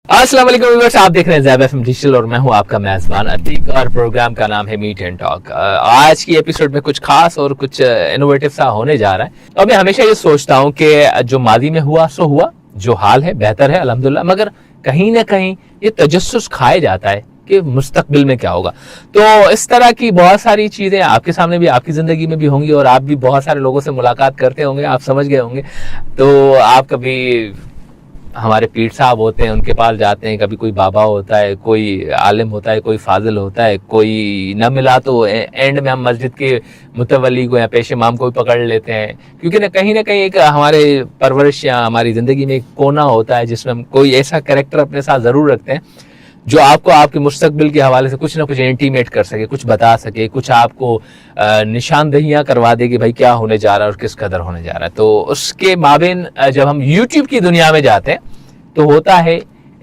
अस्सलाम वालेकुम व्यूअर्स, आप देख रहे हैं ज़ैब एफएम डिजिटल और मैं हूं आपका मेजबान अतीक और प्रोग्राम का नाम है मीट एंड टॉक। आज की एपिसोड में कुछ खास और कुछ इनोवेटिव सा होने जा रहा है। और मैं हमेशा ये सोचता हूं कि जो मादी में हुआ सो हुआ, जो हाल है बेहतर है अल्हम्दुलिल्लाह, मगर कहीं ना कहीं ये तजस्सुस खाए जाता है कि मुस्तकबिल में क्या होगा। तो इस तरह की बहुत सारी चीजें आपके सामने भी, आपकी जिंदगी में भी होंगी और आप भी बहुत सारे लोगों से मुलाकात करते होंगे, आप समझ गए होंगे। तो आप कभी हमारे पीर साहब होते हैं उनके पास जाते हैं, कभी कोई बाबा होता है, कोई आलिम होता है, कोई फाजिल होता है, कोई न मिला तो एंड में हम मस्जिद के मुतवली को या पेश इमाम को भी पकड़ लेते हैं, क्योंकि ना कहीं एक हमारे परवरिश या हमारी जिंदगी में एक कोना होता है जिसमें हम कोई ऐसा कैरेक्टर अपने साथ जरूर रखते हैं जो आपको आपके मुस्तकबिल के हवाले से कुछ ना कुछ इंटीमेट कर सके, कुछ बता सके, कुछ आपको निशानदहियां करवा दे कि भाई क्या होने जा रहा है और किस कदर होने जा रहा है। तो उसके माबेन जब हम यूट्यूब की दुनिया में जाते हैं तो होता है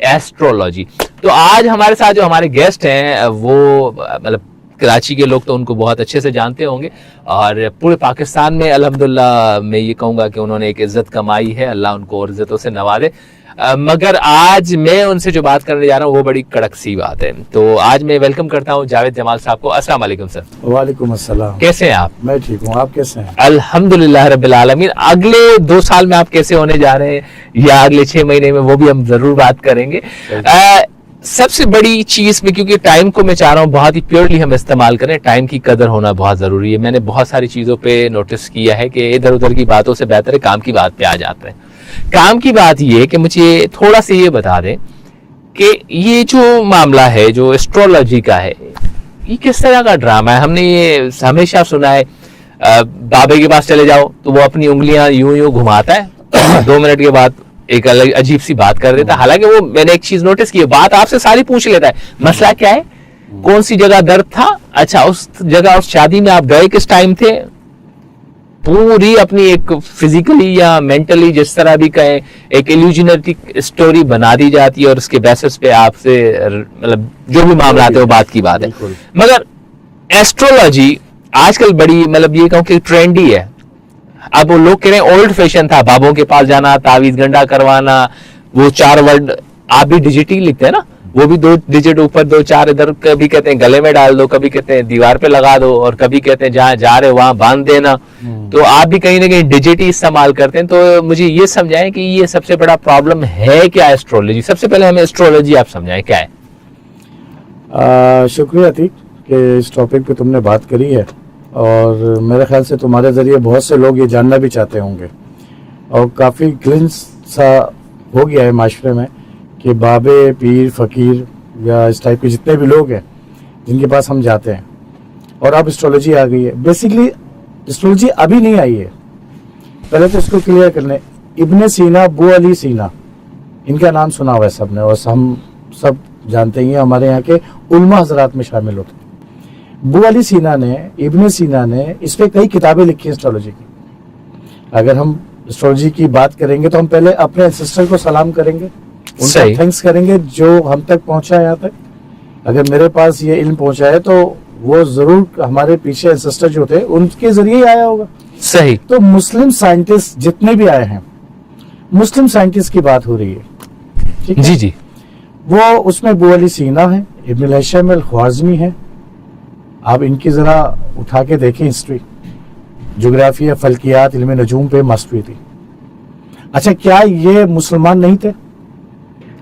एस्ट्रोलॉजी। तो आज हमारे साथ जो हमारे गेस्ट हैं वो मतलब कराची के लोग तो उनको बहुत अच्छे से जानते होंगे और पूरे पाकिस्तान में अल्हम्दुलिल्लाह मैं ये कहूँगा कि उन्होंने एक इज्जत कमाई है, अल्लाह उनको और इज्जतों से नवाजे। मगर आज मैं उनसे जो बात करने जा रहा हूँ वो बड़ी कड़क सी बात है। तो आज मैं वेलकम करता हूँ जावेद जमाल साहब को। अस्सलाम वालेकुम सर। वालेकुम अस्सलाम। कैसे हैं आप? मैं ठीक हूँ, आप कैसे हैं? अल्हम्दुलिल्लाह रब्बिल आलमीन। अगले 2 साल में आप कैसे होने जा रहे हैं या अगले 6 महीने में, वो भी हम जरूर बात करेंगे। सबसे बड़ी चीज में, क्योंकि टाइम को मैं चाह रहा हूँ बहुत ही प्योरली हम इस्तेमाल करें, टाइम की कदर होना बहुत जरूरी है। मैंने बहुत सारी चीजों पे नोटिस किया है कि इधर उधर की बातों से बेहतर है काम की बात पे आ जाते हैं। काम की बात ये कि मुझे थोड़ा सा ये बता दें कि ये जो मामला है जो एस्ट्रोलॉजी का है, ये किस तरह का ड्रामा है? हमने ये हमेशा सुना है बाबे के पास चले जाओ तो वो अपनी उंगलियां यूं यूं घुमाता है 2 मिनट के बाद एक अलग अजीब सी बात कर देता है। हालांकि वो, मैंने एक चीज नोटिस की, बात आपसे सारी पूछ लेता है, मसला क्या है, कौन सी जगह दर्द था, अच्छा उस जगह उस शादी में आप गए किस टाइम थे, पूरी अपनी एक फिजिकली या मेंटली जिस तरह भी कहें एक इल्यूजनरी स्टोरी बना दी जाती है और उसके बेसिस पे आपसे मतलब जो भी मामला आते हैं वो बात की बात है। मगर एस्ट्रोलॉजी आजकल बड़ी मतलब ये कहूँ कि ट्रेंडी है। अब वो लोग कह रहे हैं ओल्ड फैशन था, बाबों के पास जाना, तावीज गंडा करवाना, वो 4 वर्ड आप भी डिजिट ही लिखते हैं ना, वो भी 2 डिजिट ऊपर 2 4 इधर, कभी कहते हैं गले में डाल दो, कभी कहते हैं दीवार पे लगा दो और कभी कहते हैं जहां जा रहे वहां बांध देना। तो आप भी कहीं ना कहीं डिजिट ही इस्तेमाल करते हैं। तो मुझे ये समझाएं कि ये सबसे बड़ा प्रॉब्लम है क्या एस्ट्रोलॉजी? सबसे पहले हमें एस्ट्रोलॉजी आप समझाएं क्या है। शुक्रिया अतीक कि इस टॉपिक पे तुमने बात करी है और मेरे ख्याल से तुम्हारे ज़रिए बहुत से लोग ये जानना भी चाहते होंगे और काफ़ी ग्लिम्स सा हो गया है माशरे में कि बाबे, पीर, फ़कीर या इस टाइप के जितने भी लोग हैं जिनके पास हम जाते हैं और अब एस्ट्रोलॉजी आ गई है। बेसिकली एस्ट्रोलॉजी अभी नहीं आई है, पहले तो इसको क्लियर कर लें। इब्ने सीना, अबू अली सीना, इनका नाम सुना हुआ है सबने और हम सब जानते हैं, हमारे यहाँ के उलमा हजरात में शामिल होते हैं। अबू अली सीना ने, इब्ने सीना ने इस पे कई किताबें लिखी एस्ट्रोलॉजी की। अगर हम एस्ट्रोलॉजी की बात करेंगे तो हम पहले अपने एंसेस्टर को सलाम करेंगे, उनका थैंक्स करेंगे जो हम तक पहुंचा है यहाँ तक। अगर मेरे पास ये इल्म पहुंचा है तो वो जरूर हमारे पीछे एंसेस्टर जो थे उनके जरिए ही आया होगा। सही। तो मुस्लिम साइंटिस्ट जितने भी आए हैं, मुस्लिम साइंटिस्ट की बात हो रही है, ठीक है? जी जी। वो उसमें अबू अली सीना है, इब्न हैशम अल ख्वारिज़मी है। आप इनकी जरा उठा के देखें हिस्ट्री, ज्योग्राफी, फल्कियात, इल्म नजूम पे मास्टरी थी। अच्छा, क्या ये मुसलमान नहीं थे?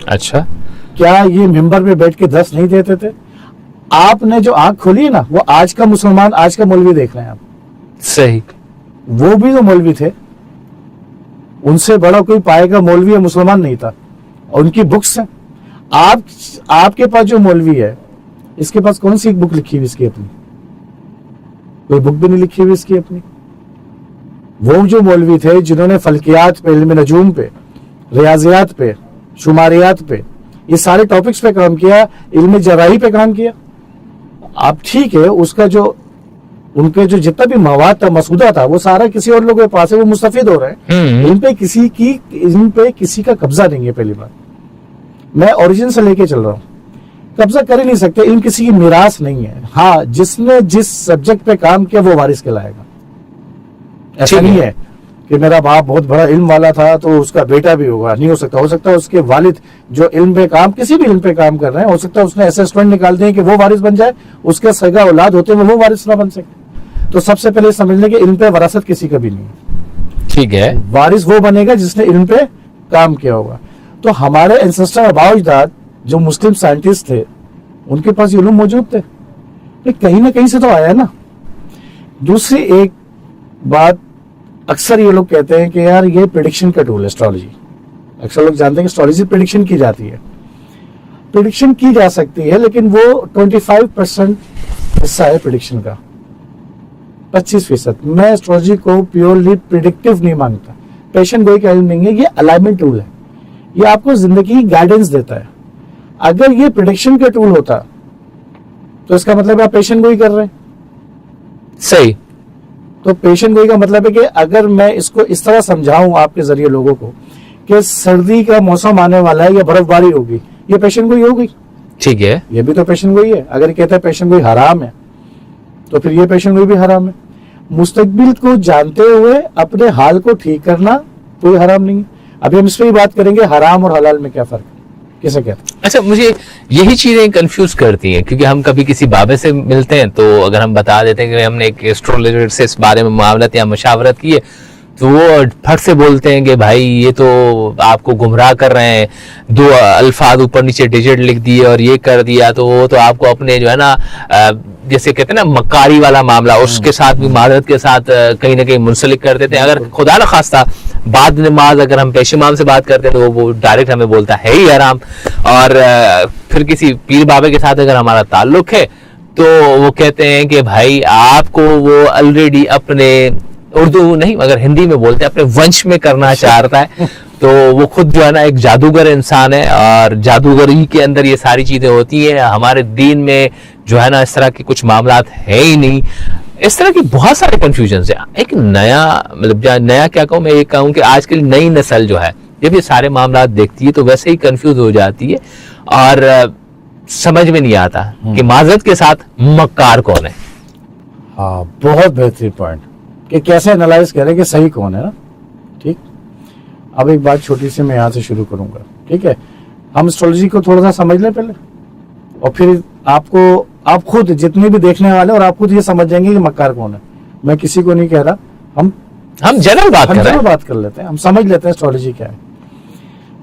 अच्छा, क्या ये मिंबर पे बैठ के दर्स नहीं देते थे? आपने जो आंख खोली है ना, वो आज का मुसलमान, आज का मौलवी देख रहे हैं आप। सही। वो भी तो मौलवी थे, उनसे बड़ा कोई पाएगा मौलवी या मुसलमान नहीं था और उनकी बुक्स हैं। आपके पास जो मौलवी है, इसके पास कौन सी बुक लिखी हुई इसकी अपनी? कोई बुक भी नहीं लिखी हुई इसकी अपनी। वो जो मौलवी थे जिन्होंने फल्कियात पे, इल्म नजूम पे, रियाजियात पे, शुमारियात पे, ये सारे टॉपिक्स पे काम किया, इल्म जराही पे काम किया। आप ठीक है, उसका जो उनके जो जितना भी मवाद था, मसूदा था, वो सारा किसी और लोगों के पास है, वो मुस्तफिद हो रहे हैं। इन पे किसी का कब्जा नहीं है। पहली बात, मैं ओरिजिन से लेके चल रहा हूँ, कब्जा कर ही नहीं सकते। इल्म किसी की मिरास नहीं है। हाँ, जिसने जिस सब्जेक्ट पे काम किया वो वारिस कहलाएगा, ऐसा नहीं है। कि मेरा बाप बहुत बड़ा इल्म वाला था तो उसका बेटा भी होगा, नहीं हो सकता। हो सकता है उसके वालिद जो इल्म पे काम, किसी भी इल्म पे काम कर रहे हैं, हो सकता है उसने ऐसे स्टूडेंट निकाल दिए कि वो वारिस बन जाए, उसके सगा औलाद होते हुए वो वारिस ना बन सके। तो सबसे पहले समझ लें कि इल्म पे वरासत किसी का भी नहीं है। ठीक है, वारिस वो बनेगा जिसने इल्म पे काम किया होगा। तो हमारे एंसेस्टर अबाउजदाद जो मुस्लिम साइंटिस्ट थे, उनके पास ये इल्म मौजूद थे, कहीं ना कहीं से तो आया है ना। दूसरी एक बात, अक्सर ये लोग कहते हैं कि यार ये प्रेडिक्शन का टूल है एस्ट्रोलॉजी। अक्सर लोग जानते हैं कि एस्ट्रोलॉजी प्रेडिक्शन की जाती है, प्रेडिक्शन की जा सकती है, लेकिन वो 25% हिस्सा है प्रेडिक्शन का, 25%। मैं एस्ट्रोलॉजी को प्योरली प्रिडिक्टिव नहीं मानता, पेशेंट गोई का इल्म नहीं है, ये अलाइनमेंट टूल है, ये आपको जिंदगी की गाइडेंस देता है। अगर ये प्रेडिक्शन का टूल होता तो इसका मतलब आप पेशेंट गोई कर रहे हैं। सही। तो पेशेंट गोई का मतलब है कि अगर मैं इसको इस तरह समझाऊं आपके जरिए लोगों को कि सर्दी का मौसम आने वाला है या बर्फबारी होगी, ये पेशेंट गोई होगी। ठीक है, ये भी तो पेशेंट गोई है। अगर कहता है पेशेंट गोई हराम है तो फिर ये पेशेंट गोई भी हराम है। मुस्तकबिल को जानते हुए अपने हाल को ठीक करना कोई हराम नहीं है। अभी हम इस पर ही बात करेंगे, हराम और हलाल में क्या फर्क है, किसे कहते हैं। अच्छा, मुझे यही चीजें कंफ्यूज करती हैं, क्योंकि हम कभी किसी बाबे से मिलते हैं तो अगर हम बता देते हैं कि हमने एक एस्ट्रोलॉजर से इस बारे में मामलत या मशावरत की है, तो वो फट से बोलते हैं कि भाई ये तो आपको गुमराह कर रहे हैं, 2 अल्फाज ऊपर नीचे डिजिट लिख दिए और ये कर दिया, तो वो तो आपको अपने जो है ना जैसे कहते हैं ना मक्कारी वाला मामला, उसके साथ भी मादरत के साथ कहीं ना कहीं मुंसलिक कर देते हैं। अगर खुदा न खास्ता बाद नमाज अगर हम पेश इमाम से बात करते हैं तो वो डायरेक्ट हमें बोलता है ही हराम। और फिर किसी पीर बाबे के साथ अगर हमारा ताल्लुक है तो वो कहते हैं कि भाई आपको वो ऑलरेडी अपने, उर्दू नहीं मगर हिंदी में बोलते हैं, अपने वंश में करना चाहता है। तो वो खुद जो है ना एक जादूगर इंसान है और जादूगरी के अंदर ये सारी चीजें होती हैं। हमारे दीन में जो है ना इस तरह के कुछ मामलात है ही नहीं। इस तरह की बहुत सारे कंफ्यूजन है। एक नया मतलब नया क्या कहूँ, मैं ये कहूँ कि आजकल नई नस्ल जो है जब ये सारे मामलात देखती है तो वैसे ही कंफ्यूज हो जाती है और समझ में नहीं आता कि माजरत के साथ मक्कार कौन है। हाँ, बहुत बेहतरीन पॉइंट कि कैसे एनालाइज करें कि सही कौन है ना। ठीक, अब एक बात छोटी सी मैं यहाँ से शुरू करूंगा। ठीक है, हम एस्ट्रोलॉजी को थोड़ा सा समझ लें पहले, और फिर आप खुद जितने भी देखने वाले और आप खुद ये समझ जाएंगे कि मक्कार कौन है। मैं किसी को नहीं कह रहा, हम जनरल बात कर लेते हैं, हम समझ लेते हैं एस्ट्रोलॉजी क्या है।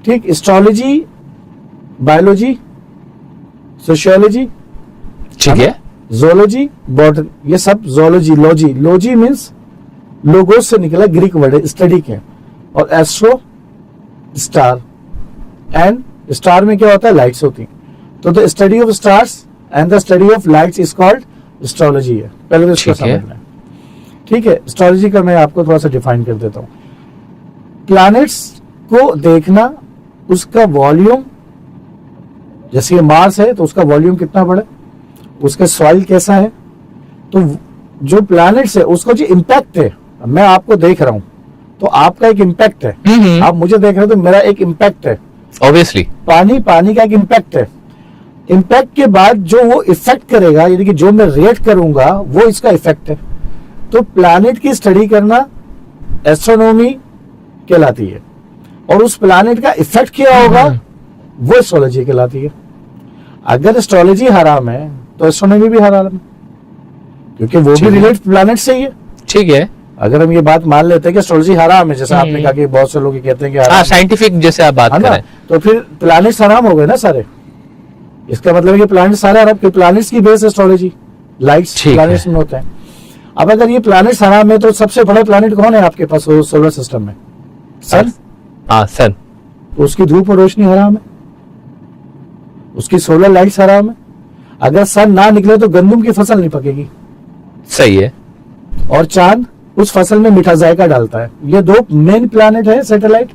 ठीक, एस्ट्रोलॉजी, बायोलॉजी, सोशियोलॉजी, ठीक है, जोलॉजी, बॉटनी, ये सब जोलॉजी, लॉजी मीन्स लोगोस से निकला ग्रीक वर्ड है, स्टडी के। और एस्ट्रो स्टार, एंड स्टार में क्या होता है, लाइट्स होती हैं। तो the study of stars and the study of lights is called astrology है। पहले तो इसको समझना है। ठीक है, एस्ट्रोलॉजी का मैं आपको थोड़ा सा डिफाइन कर देता हूँ। प्लैनेट्स को देखना, उसका वॉल्यूम, जैसे ये मार्स है तो उसका वॉल्यूम कितना बड़ा है, उसका सॉइल कैसा है, तो जो प्लैनेट्स है उसको जो इम्पैक्ट है, मैं आपको देख रहा हूं तो आपका एक इम्पैक्ट है, आप मुझे देख रहे हो तो मेरा एक इम्पैक्ट है। ऑब्वियसली पानी का एक इम्पैक्ट है। इम्पैक्ट के बाद जो वो इफेक्ट करेगा, यानी कि जो मैं रिएक्ट करूंगा वो इसका इफेक्ट है। तो प्लैनेट की स्टडी करना एस्ट्रोनॉमी कहलाती है, और उस प्लैनेट का इफेक्ट क्या होगा वो एस्ट्रोलॉजी कहलाती है। अगर एस्ट्रोलॉजी हराम है तो एस्ट्रोनॉमी भी हराम है, क्योंकि वो भी रिलेट प्लैनेट से ही है। ठीक है, अगर हम ये बात मान लेते हैं कि एस्ट्रोलॉजी हराम है, जैसे आपने कहा कि बहुत से लोग कहते हैं कि हराम, साइंटिफिक जैसे आप बात करें, तो फिर प्लैनेट्स हराम हो गए ना सारे। इसका मतलब है कि प्लैनेट सारे हराम, कि प्लैनेट्स की बेस एस्ट्रोलॉजी, लाइट्स प्लैनेट्स में होते हैं। अब अगर ये प्लैनेट्स हराम है तो सबसे बड़ा प्लैनेट कौन है आपके पास सोलर सिस्टम में? सन। हाँ, सन। तो उसकी धूप और रोशनी हराम है, उसकी सोलर लाइट्स हराम है। अगर सन ना निकले तो गंदम की फसल नहीं पकेगी। सही है। और चांद उस फसल में मीठा जायका डालता है। ये 2 मेन प्लैनेट है सैटेलाइट।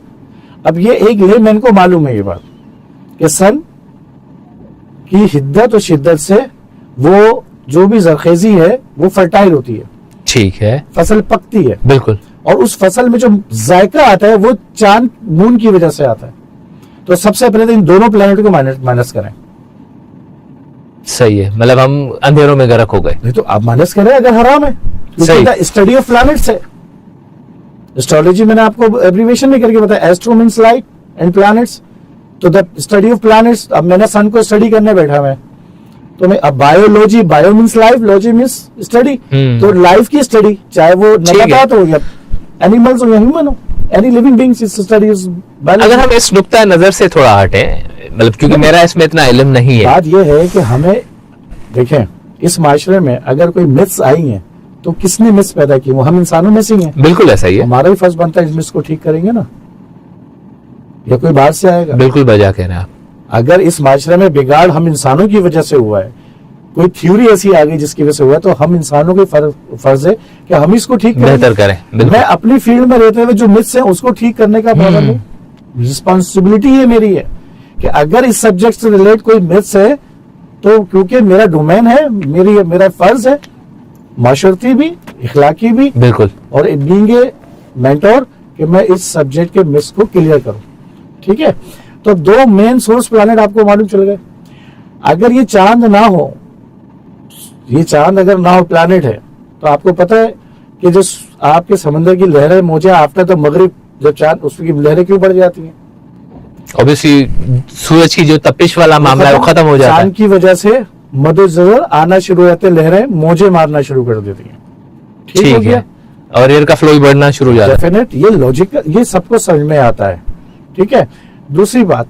अब ये एक लेमैन को मालूम है ये बात कि सन की हिद्दत और शिद्दत से वो जो भी जरखेजी है वो फर्टाइल होती है। ठीक है, फसल पकती है। बिल्कुल। और उस फसल में जो जायका आता है वो चांद मून की वजह से आता है। तो सबसे पहले तो इन दोनों प्लैनेट को माइनस करें। सही है, मतलब हम अंधेरों में गर्क हो गए। नहीं तो आप माइनस करें अगर हराम है, सही। स्टडी ऑफ प्लैनेट्स है। एस्ट्रोलॉजी मैंने आपको एब्रीविएशन में करके बताया, astro means light and planets, तो द स्टडी ऑफ प्लैनेट्स। अब मैंने सन को स्टडी करने बैठा मैं, तो मैं अब biology, bio means life, logy means study, तो लाइफ की स्टडी, चाहे वो नबातात हो या एनिमल्स हो या ह्यूमन हो, any living beings is study is biology. अगर हम इस नुक्ता नजर से थोड़ा हटे, मतलब क्योंकि मेरा इसमें इतना इल्म नहीं है, बात यह है कि हमें देखें इस माशरे में अगर कोई मिथ्स आई हैं तो किसने मिथ्स पैदा की? वो हम इंसानों में से ही हैं। बिल्कुल ऐसा ही है, हमारा ही फर्ज बनता है इस मिथ्स को ठीक करेंगे ना, या कोई बाहर से आएगा? बिल्कुल बजा कह रहे हैं आप। अगर इस माशरे में बिगाड़ हम इंसानों की वजह से हुआ है, कोई थ्योरी ऐसी आ गई जिसकी वजह से हुआ है, तो हम इंसानों के फर्ज है कि हम इसको ठीक करें, बेहतर करें। मैं अपनी फील्ड में रहते हुए जो मिथ्स हैं उसको ठीक करने का पाबंद हूं, रिस्पॉन्सिबिलिटी ये मेरी है कि अगर इस सब्जेक्ट से रिलेट कोई मिथ्स है तो क्योंकि मेरा डोमेन है, मेरा फर्ज है माशरती भी, इखलाकी भी, बिल्कुल, और बीइंग ए मेंटोर कि मैं इस सब्जेक्ट के मिस को क्लियर करूं। ठीक है, तो दो मेन सोर्स प्लैनेट आपको मालूम चल गए। अगर ये चांद ना हो, ये चांद अगर ना हो प्लैनेट है, तो आपको पता है कि जो आपके समंदर की लहरें मौजें आफ्टर द मगरिब, जब चांद उसकी लहरें क्यों बढ़ जाती हैं? ऑब्वियसली सूरज की जो तपिश वाला मामला है वो खत्म हो जाता है, चांद की वजह से मदोजर आना शुरू हो जाते, लहरें मौजें मारना शुरू कर देती हैं। ठीक हो गया, और एयर का फ्लो भी बढ़ना शुरू हो जाता है। डेफिनेट, ये लॉजिक, ये सबको समझ में आता है। ठीक है, दूसरी बात,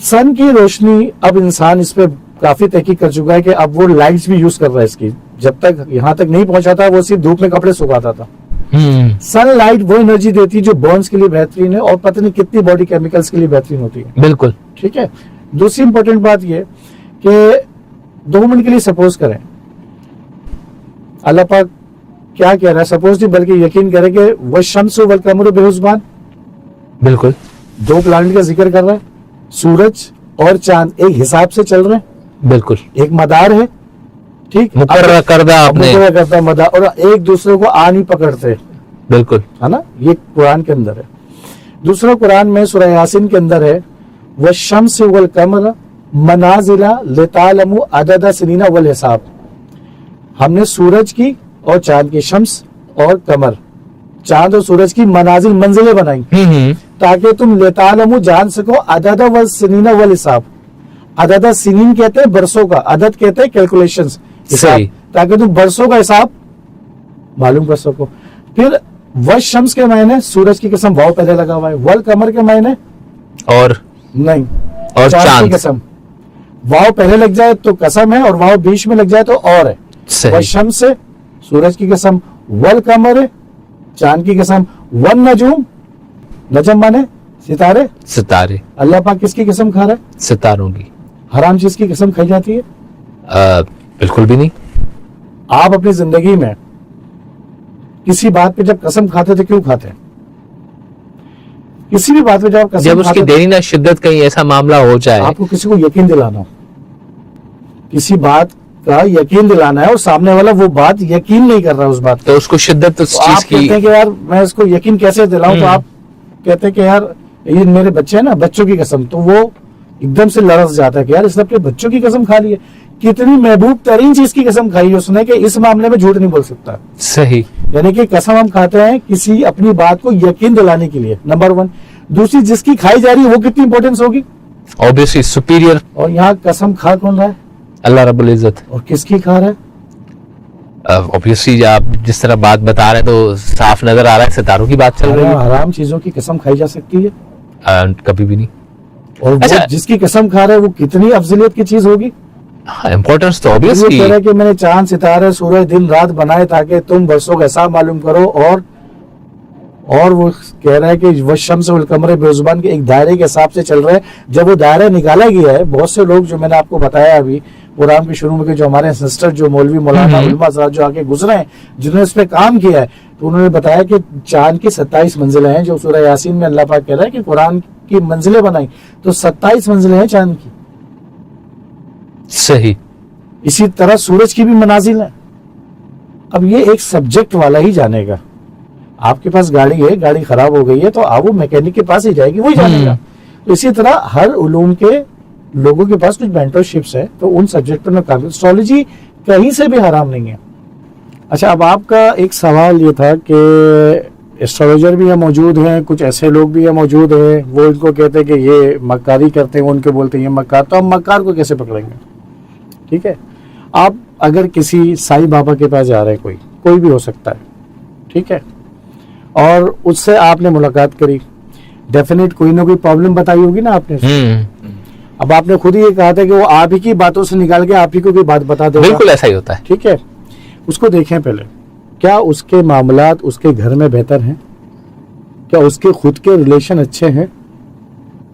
सन की रोशनी, अब इंसान इस पे काफी तहकीक कर चुका है कि अब वो लाइट्स भी यूज कर रहा है इसकी, जब तक यहाँ तक नहीं पहुंचा था वो सिर्फ धूप में कपड़े सुखाता था। सनलाइट वो एनर्जी देती है जो बर्न्स के लिए बेहतरीन है और पता नहीं कितनी बॉडी केमिकल्स के लिए बेहतरीन होती है। बिल्कुल, ठीक है, दूसरी इंपॉर्टेंट बात ये कि 2 मिनट के लिए सपोज करें, अल्लाह पाक क्या कह रहा है, सपोज नहीं बल्कि यकीन करें कि वह शम्स वल कमर बेहुस्बान, बिल्कुल 2 प्लानिट का जिक्र कर रहा है, सूरज और चांद एक हिसाब से चल रहे हैं, बिल्कुल एक मदार है, ठीक, मुकर्रर करदा आपने, मुकर्रर करता मदार, और एक दूसरे को आ नहीं पकड़ते, बिल्कुल है ना, ये कुरान के अंदर है। दूसरा कुरान में सूरह यासीन के अंदर है, वह शम्स वल कमर मनाजिला लितालमु अदद सिनीना वल हिसाब, हमने सूरज की और चांद की, शम्स और कमर, चांद और सूरज की मनाजिल मंजिलें बनाई ताकि तुम लेतालमु जान सको अदद वल सिनीना वल हिसाब। अदद सिनीन कहते हैं बरसों का, अदद कहते हैं कैलकुलेशंस, हिसाब, ताकि तुम बरसों का हिसाब मालूम कर सको। फिर वह शम्स के मायने सूरज की कसम वाव पहले लगा हुआ है, वल कमर के मायने और नहीं, और चांद की कसम, वाव पहले लग जाए तो कसम है और वाव बीच में लग जाए तो और है। वह शम्स से सूरज की कसम, वल कमर है चांद की कसम, वन नजूम, नजम माने सितारे, सितारे, अल्लाह पाक किसकी कसम खा रहा है? सितारों की। हराम चीज की कसम खाई जाती है? बिल्कुल भी नहीं। आप अपनी जिंदगी में किसी बात पे जब कसम खाते थे क्यों खाते? किसी भी बात पे जब कसम जब उसकी देरी ना शिद्दत कहीं ऐसा मामला हो जाए, आपको किसी को यकीन दिलाना हो, किसी बात का यकीन दिलाना है और सामने वाला वो बात यकीन नहीं कर रहा उस बात, तो उसको शिद्दत उस तो चीज आप कहते की, हैं कि यार मैं इसको यकीन कैसे दिलाऊं, तो आप कहते हैं कि यार ये मेरे बच्चे हैं ना, बच्चों की कसम, तो वो एकदम से लरस जाता है कि यार इसने अपने बच्चों की कसम खा ली है। कितनी महबूब तरीन चीज की कसम खाई है उसने कि इस मामले में झूठ नहीं बोल सकता। सही, यानी कि कसम हम खाते हैं किसी अपनी बात को यकीन दिलाने के लिए, नंबर 1। दूसरी, जिसकी खाई जा रही है वो कितनी इंपॉर्टेंस होगी, ऑब्वियसली सुपीरियर, और यहाँ कसम खा कौन रहा है? अल्लाह रब्बुल इज्जत। और किसकी खा रहा है? ऑब्वियसली आप जिस तरह बात बता रहे हैं तो साफ नजर आ रहा है सितारों की बात चल रही है। हराम चीजों की कसम खाई जा सकती है? कभी भी नहीं। और वो अच्छा, जिसकी कसम खा रहा है वो कितनी अफजलियत की चीज होगी? इम्पोर्टेंस तो ये ऑब्वियसली, कह रहा है कि मैंने चांद सितारे सूरज दिन रात बनाए ताकि तुम बरसों का हिसाब मालूम करो, और वो कह रहा है कि वह शम्स वल कमर बेजुबान के एक दायरे के हिसाब से चल रहे हैं। जब वो दायरा निकाला गया है, बहुत से लोग जो मैंने आपको बताया अभी प्रोग्राम के शुरू में, जो हमारे सिस्टर जो मौलवी मौलाना उलमा हज़रात जो आगे गुजरे हैं, जिन्होंने इस पे काम किया है, तो उन्होंने बताया कि चांद की 27 मंजिलें हैं, जो सूरह यासीन में अल्लाह पाक कह रहा है कि कुरान की मंजिलें बनाई, तो 27 मंजिलें हैं चांद की। सही, इसी तरह सूरज की भी मनाजिल है। अब ये एक सब्जेक्ट वाला ही जानेगा। आपके पास गाड़ी है, गाड़ी खराब हो गई है तो आप वो मैकेनिक के पास ही जाएगी, वही जानेगा। तो इसी तरह हर उलूम के लोगों के पास कुछ मेंटरशिप्स है, तो उन सब्जेक्ट पर मैं काम, एस्ट्रोलॉजी कहीं से भी हराम नहीं है। अच्छा, अब आपका एक सवाल ये था कि एस्ट्रोलॉजर भी यहाँ मौजूद हैं, कुछ ऐसे लोग भी यहाँ मौजूद हैं, वो इनको कहते हैं कि ये मक्कारी करते हैं, उनके बोलते हैं ये मक्कार। तो हम मक्कार को कैसे पकड़ेंगे? ठीक है, आप अगर किसी साईं बाबा के पास जा रहे हैं, कोई भी हो सकता है, ठीक है, और उससे आपने मुलाकात करी, डेफिनेट कोई ना कोई प्रॉब्लम बताई होगी ना आपने। अब आपने खुद ही ये कहा था कि वो आप ही की बातों से निकाल के आप ही को कोई बात बता देगा। बिल्कुल ऐसा ही होता है। ठीक है, उसको देखें पहले, क्या उसके मामलात उसके घर में बेहतर हैं? क्या उसके खुद के रिलेशन अच्छे हैं?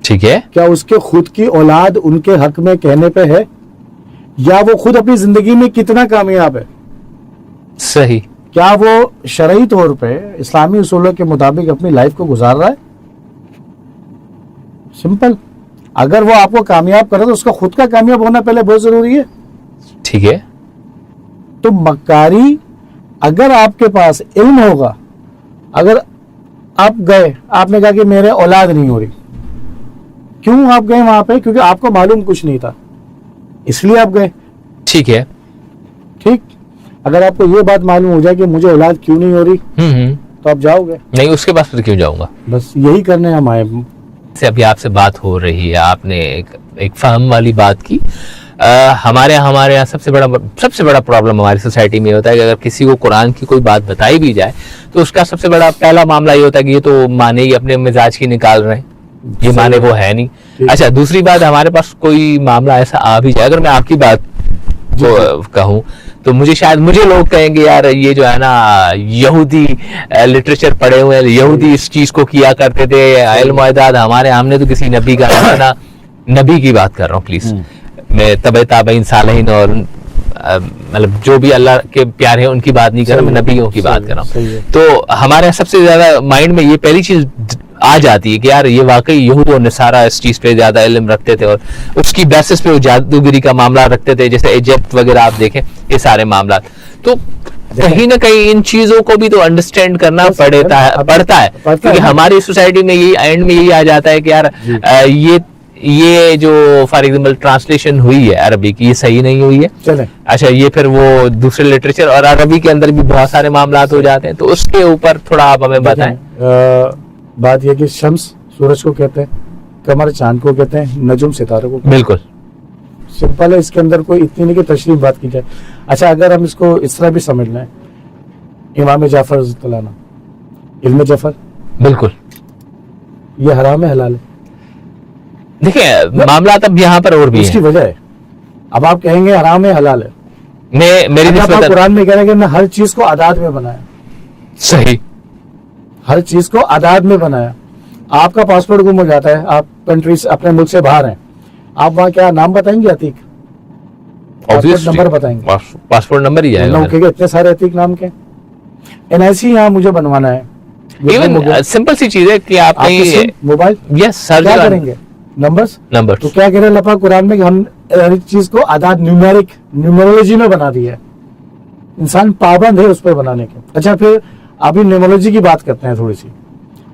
ठीक है, क्या उसके खुद की औलाद उनके हक में कहने पे है? या वो खुद अपनी जिंदगी में कितना कामयाब है? सही। क्या वो शरई तौर पे इस्लामी उसूलों के मुताबिक अपनी लाइफ को गुजार रहा है? सिंपल। अगर वो आपको कामयाब करे तो उसका खुद का कामयाब होना पहले बहुत जरूरी है। ठीक है, तो मक्कारी, अगर आपके पास इल्म होगा, अगर आप गए, आपने कहा कि मेरे औलाद नहीं हो रही, क्यों आप गए वहां पे? क्योंकि आपको मालूम कुछ नहीं था, इसलिए आप गए। ठीक है, ठीक, अगर आपको ये बात मालूम हो जाए कि मुझे औलाद क्यों नहीं हो रही, तो आप जाओगे नहीं, उसके पास फिर क्यों जाऊंगा? बस यही करने हम आए। से अभी आपसे बात हो रही है, आपने एक फहम वाली बात की। हमारे यहाँ सबसे बड़ा प्रॉब्लम हमारी सोसाइटी में होता है कि अगर किसी को कुरान की कोई बात बताई भी जाए तो उसका सबसे बड़ा पहला मामला ये होता है कि ये तो माने ही अपने मिजाज की निकाल रहे हैं, ये माने वो है नहीं। अच्छा, दूसरी बात, हमारे पास कोई मामला ऐसा आ भी जाए, अगर मैं आपकी बात कहूं तो मुझे लोग कहेंगे यार ये जो है ना यहूदी लिटरेचर पढ़े हुए हैं, यहूदी इस चीज को किया करते थे, इल्म इदाद हमारे, हमने तो किसी नबी का ना, नबी की बात कर रहा हूँ प्लीज, मैं तबे ताबईन सालहीन और मतलब जो भी अल्लाह के प्यारे हैं उनकी बात नहीं कर रहा, मैं नबियों की बात कर रहा हूँ। तो हमारे सबसे ज्यादा माइंड में ये पहली चीज आ जाती है कि यार ये वाकई यहूद और नसारा इस चीज पे ज्यादा इल्म रखते थे और उसकी बेसिस पे वो जादूगिरी का मामला रखते थे, जैसे इजिप्ट वगैरह आप देखें, ये सारे मामला। तो कहीं ना कहीं इन चीजों को भी तो अंडरस्टैंड करना पड़ता है, क्योंकि हमारी सोसाइटी में यही एंड में यही आ जाता है कि यार ये जो फॉर एग्जाम्पल ट्रांसलेशन हुई है अरबी की, ये सही नहीं हुई है। चले, अच्छा, ये फिर वो दूसरे लिटरेचर और अरबी के अंदर भी बहुत सारे मामला हो जाते हैं, तो उसके ऊपर थोड़ा आप हमें बताएं। बात यह कि शम्स सूरज को कहते हैं, कमर चांद को कहते हैं, नजुम सितारों को। बिल्कुल सिंपल है, इसके अंदर कोई इतनी नहीं कि तशरीफ बात की जाए। अच्छा, अगर हम इसको इस तरह भी समझ लें, इमाम जाफर रज़ियल्लाहु, इल्म जफर, बिल्कुल, ये हराम है हलाल है? देखिए मामला तब यहाँ पर और भी उसकी वजह है। अब आप कहेंगे हराम है हलाल है, मेरी कुरान में कह रहे हैं कि हर चीज को आदात में बनाया। सही, हर चीज को आदात में बनाया। आपका पासपोर्ट गुम हो जाता है, आप कंट्री से, अपने मुल्क से बाहर हैं, आप वहाँ क्या नाम बताएंगे? अतीक, पासपोर्ट नंबर बताएंगे, पासपोर्ट नंबर ही आएगा। इतने सारे अतीक नाम के। NIC यहाँ मुझे बनवाना है, इवन सिंपल सी चीज है कि आप मोबाइल, यस सर, क्या करेंगे? नंबर। तो क्या कह रहे हैं अल्लाह कुरान में कि हम हर चीज को आदात, न्यूमेरोलॉजी में बना दिया है। इंसान पाबंद है उस पर बनाने के। अच्छा, फिर अभी न्यूमेरोलॉजी की बात करते हैं थोड़ी सी।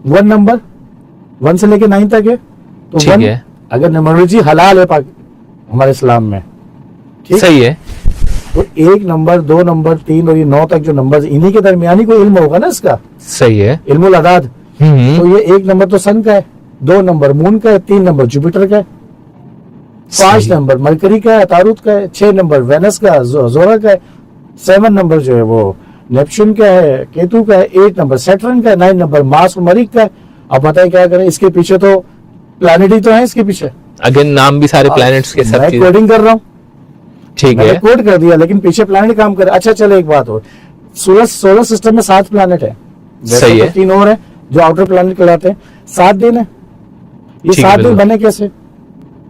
1 नंबर 1 से लेके 9 तक है, तो 1 है। अगर न्यूमेरोलॉजी हलाल है हमारे इस्लाम में, ठीक, सही है, तो 1 नंबर 2 नंबर 3 और ये 9 तक जो नंबर, इन्हीं के दरमियानी कोई इल्म होगा ना इसका। सही है, इल्मुल अदाद। तो ये 1 नंबर तो सन का है, 2 नंबर मून का है, 3 नंबर जुपिटर का है, 5 नंबर मरकरी का है, तारूत का है, 6 नंबर वेनस का, जोरा का है, 7 नंबर जो है वो नेपच्यून का है, केतु का है, 8 नंबर सैटर्न का है, 9 नंबर मार्स और मरीख का है। अब बताइए क्या करें? इसके पीछे तो प्लैनेट ही तो है, इसके पीछे अगेन नाम भी सारे प्लैनेट्स के, सब चीजें कोडिंग कर रहा हूँ, ठीक है, कोड कर दिया, लेकिन पीछे प्लैनेट काम करे। अच्छा चलो एक बात और, सोलर सिस्टम में 7 प्लैनेट है, सही है, 3 और है जो आउटर प्लैनेट कहलाते हैं। 7 दिन है, ये 7 दिन बने कैसे?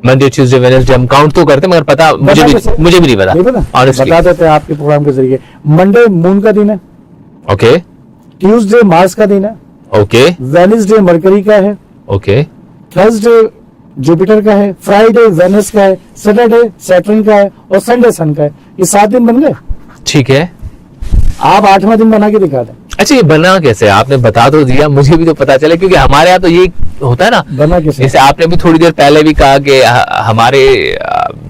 मंडे ट्यूसडे वेडनेसडे हम काउंट तो करते हैं, मगर पता मुझे भी नहीं पता, बता देते हैं आपके प्रोग्राम के जरिए। मंडे मून का दिन है, ओके, ट्यूसडे मार्स का दिन है, ओके, वेडनेसडे मरकरी का है, ओके, थर्सडे जुपिटर का है, फ्राइडे वेनस का है, सैटरडे सैटर्न का है और संडे सन का है। ये 7 दिन बन गए, ठीक है। आप 8वां दिन बना के दिखा दें। अच्छा, ये बना कैसे? आपने बता तो दिया, मुझे भी तो पता चले, क्योंकि हमारे यहाँ तो ये होता है ना, बना कैसे? जैसे आपने भी थोड़ी देर पहले भी कहा कि हमारे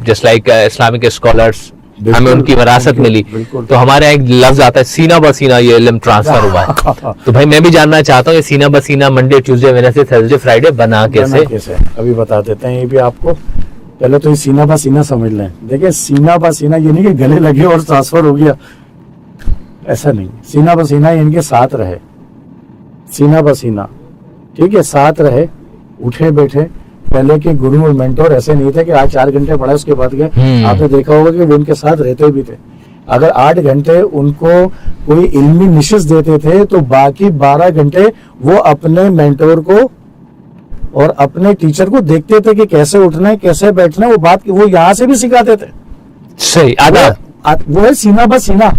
जस्ट लाइक इस्लामिक स्कॉलर्स हमें उनकी विरासत मिली। तो हमारे यहाँ एक लफ्ज आता है सीना बसीना, ये इल्म ट्रांसफर हुआ है। तो भाई मैं भी जानना चाहता हूँ ये सीना बसीना Monday Tuesday Wednesday Thursday Friday बना कैसे? अभी बता देते हैं ये भी आपको। पहले तो ये सीना बा सीना समझ लें। देखिए सीना बा सीना ये नहीं कि गले लगे और ट्रांसफर हो गया, ऐसा नहीं। सीना बा सीना इनके साथ रहे, सीना बा सीना, ठीक है, साथ रहे, उठे बैठे। पहले के गुरु और मेंटोर ऐसे नहीं थे कि आज 4 घंटे पढ़ा उसके बाद गए। आपने देखा होगा कि वो उनके साथ रहते भी थे। अगर 8 घंटे उनको कोई इल्मी निशिश देते थे तो बाकी 12 घंटे वो अपने मेंटोर को और अपने टीचर को देखते थे कि कैसे उठना है, कैसे बैठना है। वो बात वो यहाँ से भी सिखाते थे। सही वो है सीना बस सीना।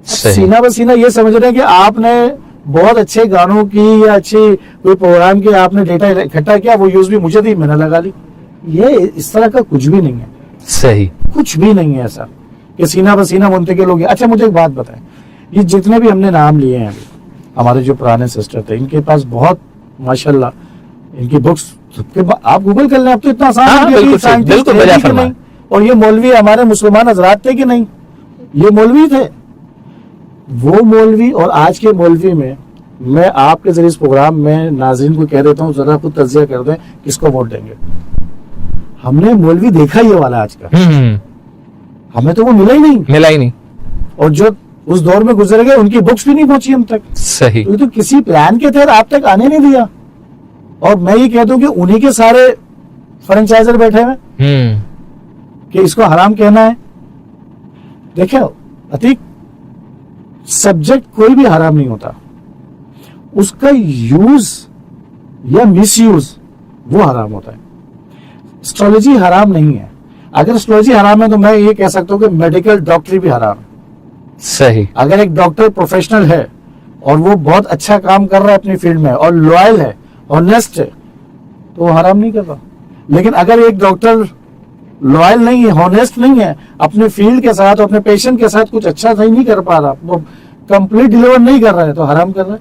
सीना बस सीना ये समझ रहे हैं कि आपने बहुत अच्छे गानों की या अच्छी कोई प्रोग्राम की आपने डेटा इकट्ठा किया, वो यूज भी मुझे दी, मैंने लगा ली। ये इस तरह का कुछ भी नहीं है। सही, कुछ भी नहीं है ऐसा कि सीना बस सीना मुंतकिल के लोग। अच्छा मुझे एक बात बताएं, ये जितने भी हमने नाम लिए हैं अभी, हमारे जो पुराने सिस्टर थे, इनके पास बहुत माशाल्लाह इनकी बुक्स आप गूगल कर लें। अब तो इतना आसान नहीं। और ये मौलवी हमारे मुसलमान हजरात थे कि नहीं? ये मौलवी थे। वो मौलवी और आज के मौलवी में मैं आपके जरिए इस प्रोग्राम में नाज़रीन को कह देता हूँ, जरा खुद तज्जिया कर दें किसको वोट देंगे। हमने मौलवी देखा ही वाला आज का, हमें तो वो मिला ही नहीं। और जो उस दौर में गुजर गए उनकी बुक्स भी नहीं पहुंची हम तक। सही। तो किसी प्लान के तहत आप तक आने नहीं दिया। और मैं ये कहता हूँ कि उन्हीं के सारे फ्रेंचाइजर बैठे हुए कि इसको हराम कहना है। देखिए अतीक, सब्जेक्ट कोई भी हराम नहीं होता, उसका यूज या मिसयूज वो हराम होता है। एस्ट्रोलॉजी हराम नहीं है। अगर एस्ट्रोलॉजी हराम है तो मैं ये कह सकता हूँ कि मेडिकल डॉक्टरी भी हराम है। सही। अगर एक डॉक्टर प्रोफेशनल है और वो बहुत अच्छा काम कर रहा है अपनी फील्ड में और लॉयल है, ऑनेस्ट है, तो वो हराम नहीं कर रहा। लेकिन अगर एक डॉक्टर लॉयल नहीं है, हॉनेस्ट नहीं है, अपने फील्ड के साथ, अपने पेशेंट के साथ कुछ अच्छा सही नहीं कर पा रहा, वो कंप्लीट डिलीवर नहीं कर रहा है, तो हराम कर रहा है।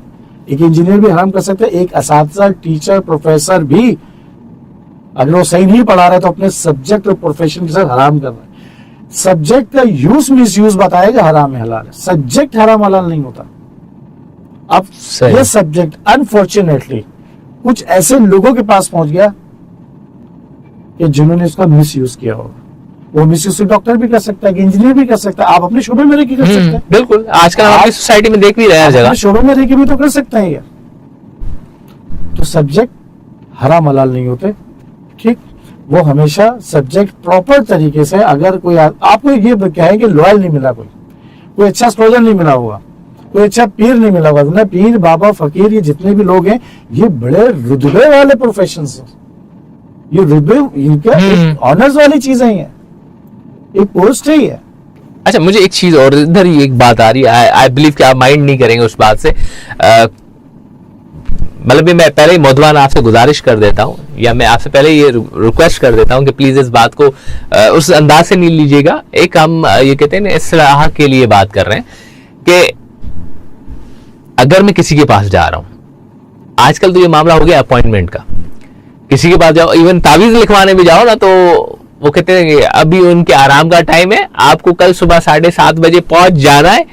एक इंजीनियर भी हराम कर सकता है, एक असातिज़ा, टीचर, प्रोफेसर भी अगर वो सही नहीं पढ़ा रहा है तो अपने सब्जेक्ट और प्रोफेशन के साथ हराम कर रहा है। सब्जेक्ट का यूज मिस यूज बताएगा हराम है हलाल है। सब्जेक्ट हराम हलाल नहीं होता। अब ये सब्जेक्ट अनफॉर्चुनेटली कुछ ऐसे लोगों के पास पहुंच गया कि जिन्होंने इसका मिस यूज किया होगा। वो मिस यूज डॉक्टर भी कर सकता है, इंजीनियर भी कर सकता है। आप अपने शोबे में रह के कर सकते हैं। बिल्कुल, आजकल हमारी सोसाइटी में देख भी रहे हैं, जगह शोबे में रह के भी तो कर सकते हैं ये। तो सब्जेक्ट हराम हलाल नहीं होते, ठीक। वो हमेशा सब्जेक्ट प्रॉपर तरीके से, अगर कोई आपको ये कहे कि लॉयल नहीं मिला, कोई अच्छा एस्ट्रोलॉजर नहीं मिला होगा, कोई अच्छा पीर नहीं मिला होगा, ना पीर बाबा फकीर ये जितने भी लोग हैं ये बड़े रुतबे वाले प्रोफेशन हैं। ये रुतबे इनके ऑनर्स वाली चीजें हैं, एक पोस्ट है ये। अच्छा मुझे एक चीज और इधर ही एक बात आ रही है, आई बिलीव कि आप माइंड नहीं करेंगे उस बात से। मतलब मैं पहले ही मौदवान आपसे गुजारिश कर देता हूँ, या मैं आपसे पहले ये रिक्वेस्ट कर देता हूँ कि प्लीज इस बात को उस अंदाज से नहीं लीजिएगा। एक हम ये कहते हैं ना इस्लाह के लिए बात कर रहे हैं कि अगर मैं किसी के पास जा रहा हूँ, आजकल तो ये मामला हो गया अपॉइंटमेंट का, किसी के पास जाओ, इवन तावीज लिखवाने भी जाओ ना, तो वो कहते हैं कि अभी उनके आराम का टाइम है, आपको कल सुबह 7:30 बजे पहुंच जाना है,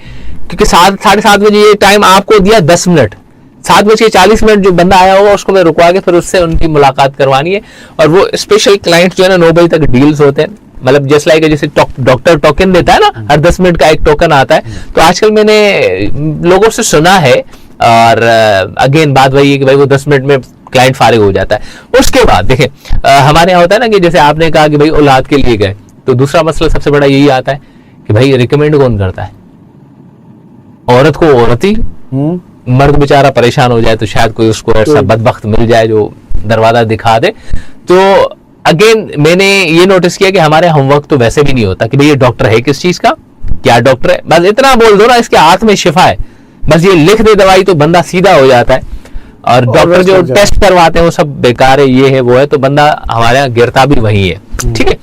क्योंकि 7:30 बजे ये टाइम आपको दिया 10 मिनट, 7:40 जो बंदा आया होगा उसको मैं रुकवा के फिर उससे उनकी मुलाकात करवानी है। और वो स्पेशल क्लाइंट जो है ना 9 बजे तक डील्स होते हैं, मतलब जस्ट लाइक जैसे डॉक्टर टोकन देता है ना, हर 10 मिनट का एक टोकन आता है। तो आजकल मैंने लोगों से सुना है, और अगेन बात वही है कि भाई वो 10 मिनट में क्लाइंट फारिग हो जाता है। उसके बाद देखें हमारे यहाँ होता है ना कि जैसे आपने कहा कि भाई औलाद के लिए गए, तो दूसरा मसला सबसे बड़ा यही आता है कि भाई रिकमेंड कौन करता है? औरत को औरत ही, मर्द बेचारा परेशान हो जाए तो शायद कोई उसको ऐसा बदबख्त मिल जाए जो दरवाजा दिखा दे। तो अगेन मैंने ये नोटिस किया कि हमारे होमवर्क तो वैसे भी नहीं होता कि भाई ये डॉक्टर है किस चीज का, क्या डॉक्टर है, बस इतना बोल दो ना इसके हाथ में शिफा है, बस ये लिख दे दवाई तो बंदा सीधा हो जाता है। और डॉक्टर जो टेस्ट करवाते हैं वो सब बेकार है, ये है वो है, तो बंदा हमारे यहाँ गिरता भी वही है। ठीक है,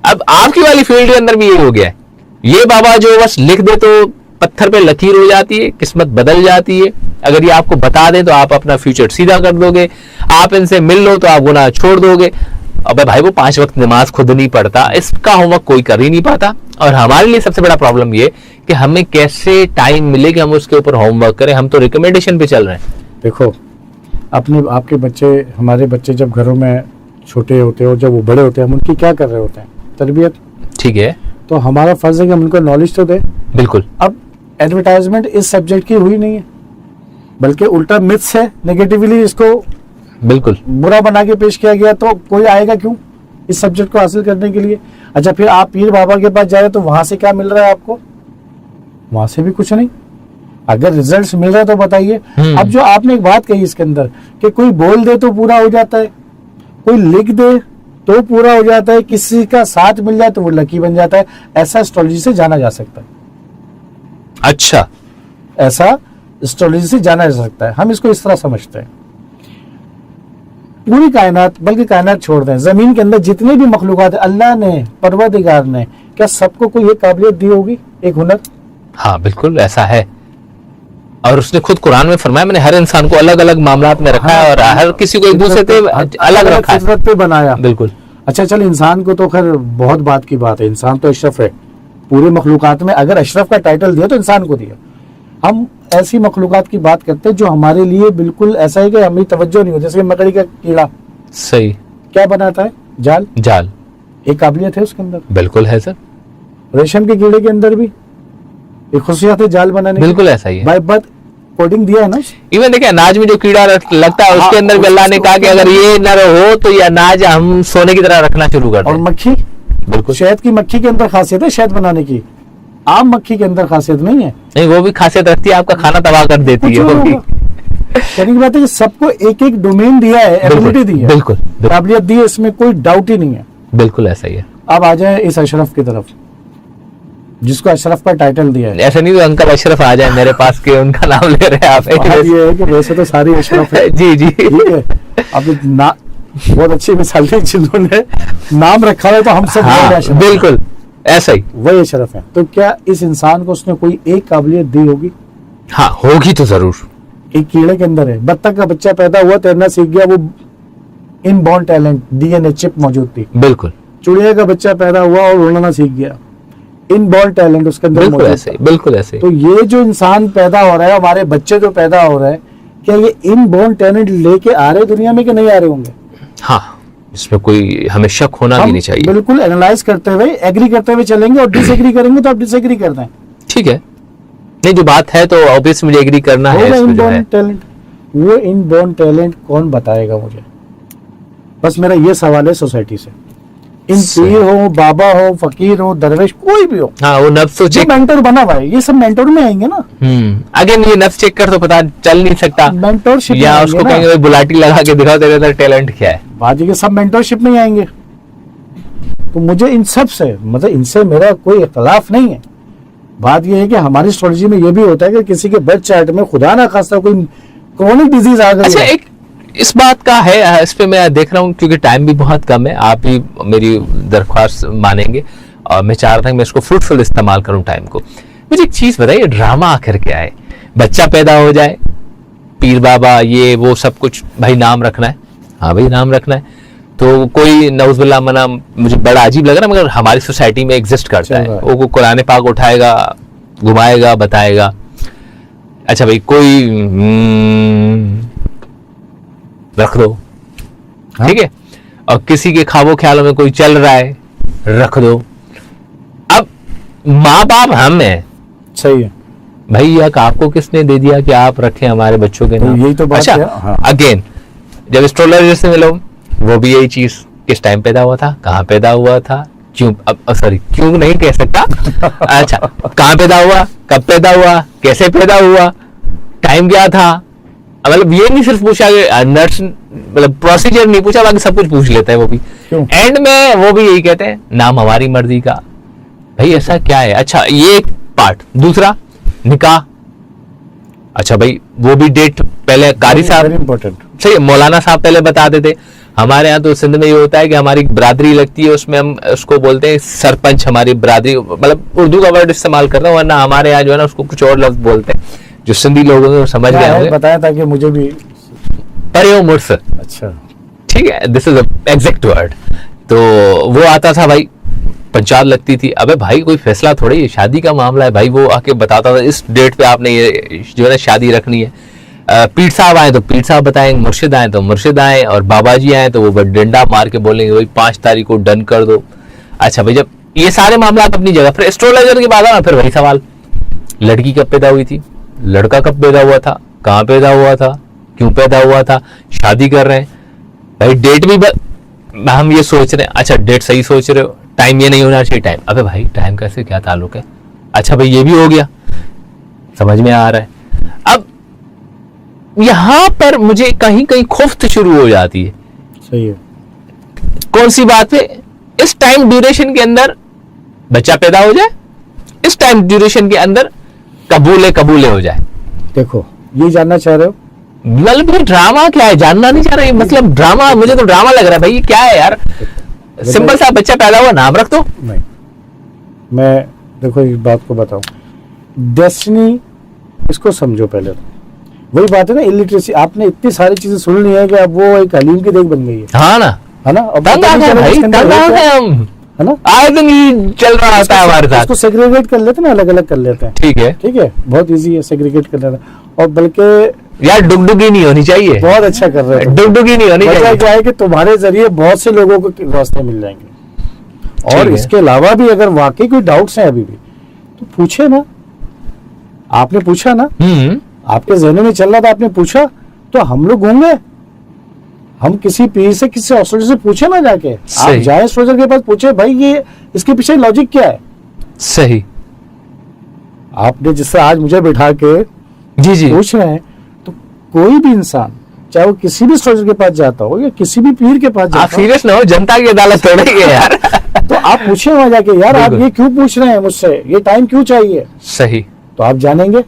अब आपकी वाली फील्ड के अंदर भी ये हो गया है, ये बाबा जो बस लिख दे तो पत्थर पे लकीर हो जाती है, किस्मत बदल जाती है। अगर ये आपको बता दें तो आप अपना फ्यूचर सीधा कर दोगे, आप इनसे मिल लो तो आप गुनाह छोड़ दोगे। अब भाई वो 5 वक्त नमाज खुद नहीं पढ़ता, इसका होमवर्क कोई कर ही नहीं पाता। और हमारे लिए सबसे बड़ा प्रॉब्लम ये कि हमें कैसे टाइम मिले कि हम उसके ऊपर होमवर्क करें, हम तो रिकमेंडेशन पे चल रहे हैं। देखो आपके बच्चे, हमारे बच्चे जब घरों में छोटे होते हैं और जब वो बड़े होते हैं, हम उनकी क्या कर रहे होते हैं? तरबियत। ठीक है, तो हमारा फर्ज है कि हम उनको नॉलेज तो दें। बिल्कुल। अब एडवर्टाइजमेंट इस सब्जेक्ट की हुई नहीं है, बल्कि उल्टा मिथ्स है, नेगेटिवली इसको बिल्कुल बुरा बना के पेश किया गया। तो कोई आएगा क्यों इस सब्जेक्ट को हासिल करने के लिए? अच्छा, फिर आप पीर बाबा के पास जाए तो वहां से क्या मिल रहा है आपको? वहां से भी कुछ नहीं। अगर रिजल्ट्स मिल रहे हैं तो बताइए। अब जो आपने एक बात कही इसके अंदर कि कोई बोल दे तो पूरा हो जाता है, कोई लिख दे तो पूरा हो जाता है, किसी का साथ मिल जाए तो वो लकी बन जाता है, ऐसा एस्ट्रोलॉजी से जाना जा सकता है। अच्छा, ऐसा एस्ट्रोलॉजी से जाना जा सकता है। हम इसको इस तरह समझते हैं। पूरी कायनात, बल्कि कायनात छोड़ दें, जमीन के अंदर जितने भी मखलूकात है, अल्लाह ने, परवरदिगार ने, क्या सबको कोई एक काबिलियत दी होगी, एक हुनर? हाँ बिल्कुल ऐसा है। और उसने खुद कुरान में फरमाया, मैंने हर इंसान को अलग अलग मामलात में रखा है और हर किसी को एक दूसरे से अलग रखा है, फितरत पे बनाया। बिल्कुल। अच्छा चल, इंसान को तो खैर बहुत बात की बात है, इंसान तो अशरफ है पूरे मखलूकात में। अगर अशरफ का टाइटल दिया तो इंसान को दिया। हम ऐसी मखलूकात की बात करते हैं जो हमारे लिए बिल्कुल ऐसा है कि हमें तवज्जो नहीं होती। जैसे मकड़ी का कीड़ा सही क्या बनाता है? जाल। जाल, एक काबिलियत है उसके अंदर। बिल्कुल है सर। रेशम के कीड़े के अंदर भी एक खुशियात है जाल बनाने की। बिल्कुल ऐसा ही है। बाय बर्थ कोडिंग दिया है ना। इवन देखिए, अनाज में जो कीड़ा लगता है उसके अंदर भी अल्लाह ने कहा कि अगर ये न हो तो ये अनाज हम सोने की तरह रखना शुरू कर दें। और मक्खी, बिल्कुल, शहद की मक्खी के अंदर खासियत है शहद बनाने की, आम मक्खी के अंदर खासियत नहीं है। नहीं, वो भी खासियत रखती है, आपका खाना तबाह कर देती है वो भी। कहने की बात है कि सबको एक एक डोमेन दिया है, एबिलिटी दी है, बिल्कुल, काबिलियत दी है, इसमें कोई डाउट ही नहीं है। बिल्कुल ऐसा ही है। अब आ जाए इस अशरफ की तरफ, जिसको अशरफ का टाइटल दिया है। ऐसा नहीं तो अंकल अशरफ आ जाए मेरे पास के उनका नाम ले रहे हैं आप। बात ये है कि वैसे तो सारी अशरफ है। जी जी, ठीक है। अब ना बहुत अच्छी मिसाल दी जिन्होंने नाम रखा है, तो हम सब वही हाँ, अशरफ बिल्कुल ऐसा ही। वही अशरफ है। तो क्या इस इंसान को उसने कोई एक काबिलियत दी होगी? हाँ होगी तो जरूर। एक कीड़े के अंदर है, बत्तख का बच्चा पैदा हुआ, तैरना सीख गया, वो इनबॉर्न टैलेंट, डीएनए चिप मौजूद थी। बिल्कुल। चिड़िया का बच्चा पैदा हुआ और उड़ना सीख गया, इनबॉर्न टैलेंट उसके अंदर बिल्कुल मौजूद ऐसे ही, था। बिल्कुल ऐसे ही। तो ये जो इंसान पैदा हो रहा है, हमारे बच्चे जो पैदा हो रहे हैं, क्या ये इनबॉर्न टैलेंट लेके आ रहे दुनिया में कि नहीं आ रहे होंगे? हाँ, इसमें कोई हमें शक होना भी नहीं चाहिए। बिल्कुल एनालाइज करते हुए, एग्री करते हुए चलेंगे, और डिसएग्री करेंगे तो आप डिसएग्री कर दें। ठीक है, नहीं जो बात है तो ऑब्वियस मुझे एग्री करना है इसमें जो है। इनबॉर्न टैलेंट, वो इनबॉर्न टैलेंट कौन बताएगा मुझे? बस मेरा ये सवाल है सोसाइटी से। इन पीर हो, बाबा हो, फकीर हो, दरवेश, कोई भी हो, हाँ वो नफ्स तो जो चेक। मेंटर बना हुआ है, ये सब मेंटर में आएंगे ना। अगेन ये नफ्स चेक कर तो पता चल नहीं सकता, मेंटरशिप में या आएंगे उसको ना। कहेंगे भाई बुलाटी लगा के दिखाओ तेरे अंदर टैलेंट क्या है। बाजी के सब मेंटरशिप में ही आएंगे। तो मुझे इन सब से, मतलब इनसे मेरा कोई इख्तलाफ नहीं है। बात यह है कि हमारी एस्ट्रोलॉजी में यह भी होता है कि किसी के बर्थ चार्ट में खुदा ना खास्ता कोई क्रोनिक डिजीज आ गई अच्छा, है। एक इस बात का है, इस पे मैं देख रहा हूँ क्योंकि टाइम भी बहुत कम है, आप भी मेरी दरख्वास्त मानेंगे और मैं चाह रहा था कि मैं इसको फ्रूटफुल इस्तेमाल करूँ टाइम को। मुझे एक चीज बताइए, ड्रामा आखिर क्या है? बच्चा पैदा हो जाए, पीर बाबा ये वो सब कुछ, भाई नाम रखना है, हाँ भाई नाम रखना है, तो कोई नौजुबिल्लाह मना, मुझे बड़ा अजीब लग रहा है मगर हमारी सोसाइटी में एग्जिस्ट करता है। वो कुरान पाक उठाएगा, घुमाएगा, बताएगा। अच्छा भाई कोई रख दो, ठीक है, और किसी के ख्वाबों ख्यालों में कोई चल रहा है, रख दो। अब माँ बाप हम हैं, सही है भाई यह आपको किसने दे दिया कि आप रखें हमारे बच्चों के तो नाम? यही तो बात अच्छा, है। हाँ। अगेन जब एस्ट्रोलॉजर से मिलो, वो भी यही चीज, किस टाइम पैदा हुआ था, कहाँ पैदा हुआ था, क्यों, अब सॉरी क्यों नहीं कह सकता, अच्छा कहाँ पैदा हुआ, कब पैदा हुआ, कैसे पैदा हुआ, टाइम क्या था, मतलब ये नहीं सिर्फ पूछा कि नर्स, मतलब प्रोसीजर नहीं पूछा, बाकी सब कुछ पूछ लेता है वो भी। एंड में वो भी यही कहते हैं नाम हमारी मर्जी का। भाई ऐसा क्या है? अच्छा ये एक पार्ट। दूसरा निकाह, अच्छा भाई वो भी डेट पहले कारी साहब, इम्पोर्टेंट, सही है, मौलाना साहब पहले बताते थे। हमारे यहाँ तो सिंध में ये होता है कि हमारी बरादरी लगती है, उसमें हम उसको बोलते हैं सरपंच, हमारी बरादरी, मतलब उर्दू का वर्ड इस्तेमाल करता हूँ, वरना हमारे यहाँ जो है ना उसको कुछ और लफ्ज बोलते हैं, जो सिंधी लोग होंगे वो समझ गए होंगे। बताया था कि मुझे भी पर मुर्स, अच्छा ठीक है, दिस इज एग्जैक्ट वर्ड। तो वो आता था भाई, पंचायत लगती थी, अबे भाई कोई फैसला थोड़ी है, शादी का मामला है भाई, वो आके बताता था इस डेट पे आपने ये जो है ना शादी रखनी है। पीर साहब आए तो पीर साहब बताएंगे, मुर्शिद आए तो मुर्शिद आए, और बाबा जी आए तो वो डंडा मार के बोलेंगे भाई 5 तारीख को डन कर दो। अच्छा भाई, जब ये सारे मामला अपनी जगह, फिर एस्ट्रोलॉजर के बाद ना फिर वही सवाल, लड़की कब पैदा हुई थी, लड़का कब पैदा हुआ था, कहाँ पैदा हुआ था, क्यों पैदा हुआ था, शादी कर रहे हैं भाई, डेट भी हम ये सोच रहे हैं, अच्छा डेट सही सोच रहे हो, टाइम ये नहीं होना चाहिए, टाइम, अबे भाई टाइम कैसे, क्या ताल्लुक है। अच्छा भाई ये भी हो गया, समझ में आ रहा है। अब यहां पर मुझे कहीं कहीं खुफ्त शुरू हो जाती है। सही है। कौन सी बात पे, इस टाइम ड्यूरेशन के अंदर बच्चा पैदा हो जाए, इस टाइम ड्यूरेशन के अंदर कबूले हो जाए। देखो, ये जानना चाह रहे हो, मतलब भाई ड्रामा क्या है, जानना नहीं चाह रहे, मतलब ड्रामा, मुझे तो ड्रामा लग रहा है भाई, ये क्या है यार, सिंपल सा बच्चा पैदा हुआ, नाम रख दो। नहीं, मैं देखो इस बात को बताऊं, डेस्टिनी इसको समझो पहले तो। वही बात है ना, इलिटरेसी, आपने इतनी सारी चीजें सुन ली है कि अब वो एक हलीम की देख बन गई है। हाँ ना, है ना, अब तंग पता आ नहीं गए चला भाई, इसके अंदर तंग है आ क्या, गए हम, है ना। आए दिन ये चल रहा होता है हमारे साथ। इसको सेग्रीगेट कर लेते ना, अलग अलग कर लेते हैं। ठीक है, ठीक है, बहुत इजी है सेग्रीगेट कर लेना, और बल्कि यार डुगडुगी नहीं होनी चाहिए, बहुत अच्छा कर रहे हो। डुगडुगी नहीं होनी वजह चाहिए। क्या है कि तुम्हारे जरिए बहुत से लोगों को रास्ते मिल जाएंगे, और ठीक है। इसके अलावा भी अगर वाकई कोई डाउट्स हैं अभी भी, तो पूछे ना। आपने पूछा ना, आपके जहन में चल रहा था, आपने पूछा, तो हम लोग होंगे, हम किसी पीर से, किसी एस्ट्रोलॉजर से पूछे ना जाके, आप सही। जाए एस्ट्रोलॉजर के पास, पूछे भाई ये इसके पीछे लॉजिक क्या है। सही, आपने जिससे आज मुझे बिठा के जी जी, पूछ रहे हैं, तो कोई भी इंसान, चाहे वो किसी भी एस्ट्रोलॉजर के पास जाता हो या किसी भी पीर के पास आप जाता हो, सीरियस ना हो, जनता की अदालत तोड़ेंगे यार। तो आप पूछे वहां जाके, यार आप बिल्कुल। ये क्यों पूछ रहे हैं मुझसे, ये टाइम क्यों चाहिए, सही, तो आप जानेंगे।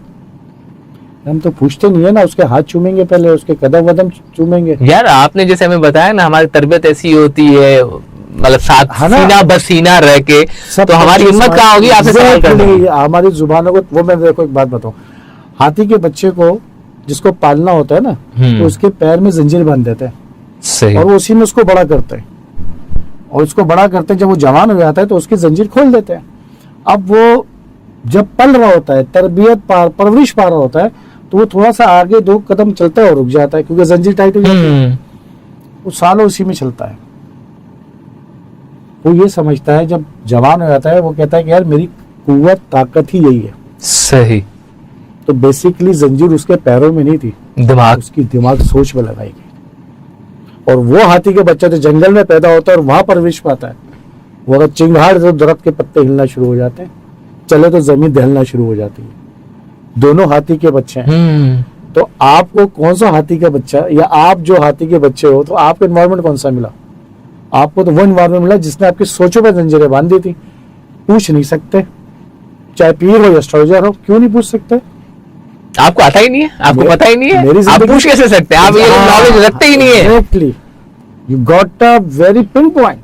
हम तो पूछते नहीं है ना, उसके हाथ चूमेंगे पहले, उसके कदम वदम चूमेंगे। यार आपने जैसे हमें बताया ना, हमारी तरबियत ऐसी होती है, मतलब साथ है ना? सीना बसीना रह के, तो हमारी हिम्मत कहाँ होगी आपसे सवाल करने की। हमारी जुबानों को, वो मैं देखो एक बात बताऊं, हाथी के बच्चे को जिसको पालना होता है ना, तो उसके पैर में जंजीर बांध देते हैं, सही, और वो उसी में उसको बड़ा करते हैं, और उसको बड़ा करते हैं, जब वो जवान हो जाता है तो उसकी जंजीर खोल देते हैं। अब वो जब पल रहा होता है, तरबियत परवरिश पा रहा होता है, तो वो थोड़ा सा आगे 2 कदम चलता है और रुक जाता है, क्योंकि जंजीर टाइट हो जाती है। वो सालों उसी में चलता है। वो ये समझता है, जब जवान हो जाता है, वो कहता है कि यार मेरी कुव्वत ताकत ही यही है। सही, तो बेसिकली जंजीर उसके पैरों में नहीं थी, दिमाग, उसकी दिमाग सोच में लगाई गई। और वो हाथी के बच्चा जो जंगल में पैदा होता है और वहां परवरिश पाता है, वो अगर चिंगाड़ तो दरख्त के पत्ते हिलना शुरू हो जाते हैं, चले तो जमीन दहलना शुरू हो जाती है। दोनों हाथी के बच्चे हैं। तो आपको कौन सा हाथी का बच्चा, या आप जो हाथी के बच्चे हो, तो आपको एनवायरमेंट कौन सा मिला? आपको तो वो एनवायरमेंट मिला जिसने आपकी सोचों पर जंजीरें बांध दी थी। पूछ नहीं सकते, चाहे पीर हो या एस्ट्रोलॉजर हो, क्यों नहीं पूछ सकते? आपको आता ही नहीं है, आपको पता ही नहीं मेरी है, आप जिंदगी- पूछ कैसे सकते हैं, आप ये नॉलेज रखते ही नहीं है। Exactly, you got a very pin point.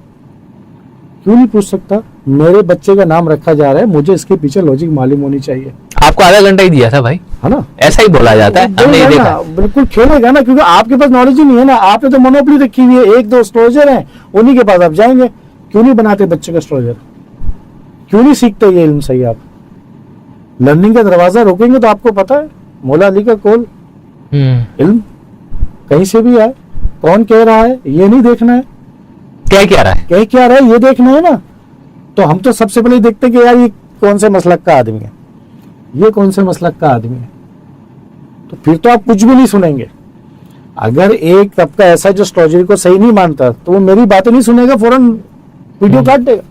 क्यों नहीं पूछ सकता? मेरे बच्चे का नाम रखा जा रहा है, मुझे इसके पीछे लॉजिक मालूम होनी चाहिए, आपको आधा घंटा ही दिया था भाई, है ना? ऐसा ही बोला जाता है, हमने ये खेलेगा देखा। ना, बिल्कुल खेलेगा ना, क्योंकि आपके पास नॉलेज ही नहीं है ना। आपने तो मोनोपोली रखी हुई है, 1-2 एस्ट्रोलॉजर हैं, उन्हीं के पास आप जाएंगे। क्यों नहीं बनाते बच्चे का एस्ट्रोलॉजर? क्यों नहीं सीखते ये इल्म? सही, आप लर्निंग का दरवाजा रोकेंगे तो आपको पता है, मौला अली का कौल, इल्म कहीं से भी आए, कौन कह रहा है ये नहीं देखना है, क्या रहा है, कह क्या रहा है ये देखना है ना। तो हम तो सबसे पहले देखते हैं कि यार ये कौन से मसलक का आदमी है, ये कौन से मसलक का आदमी है। तो फिर तो आप कुछ भी नहीं सुनेंगे। अगर एक तबका ऐसा जो एस्ट्रोलॉजी को सही नहीं मानता, तो वो मेरी बातें नहीं सुनेगा, फौरन वीडियो काट देगा।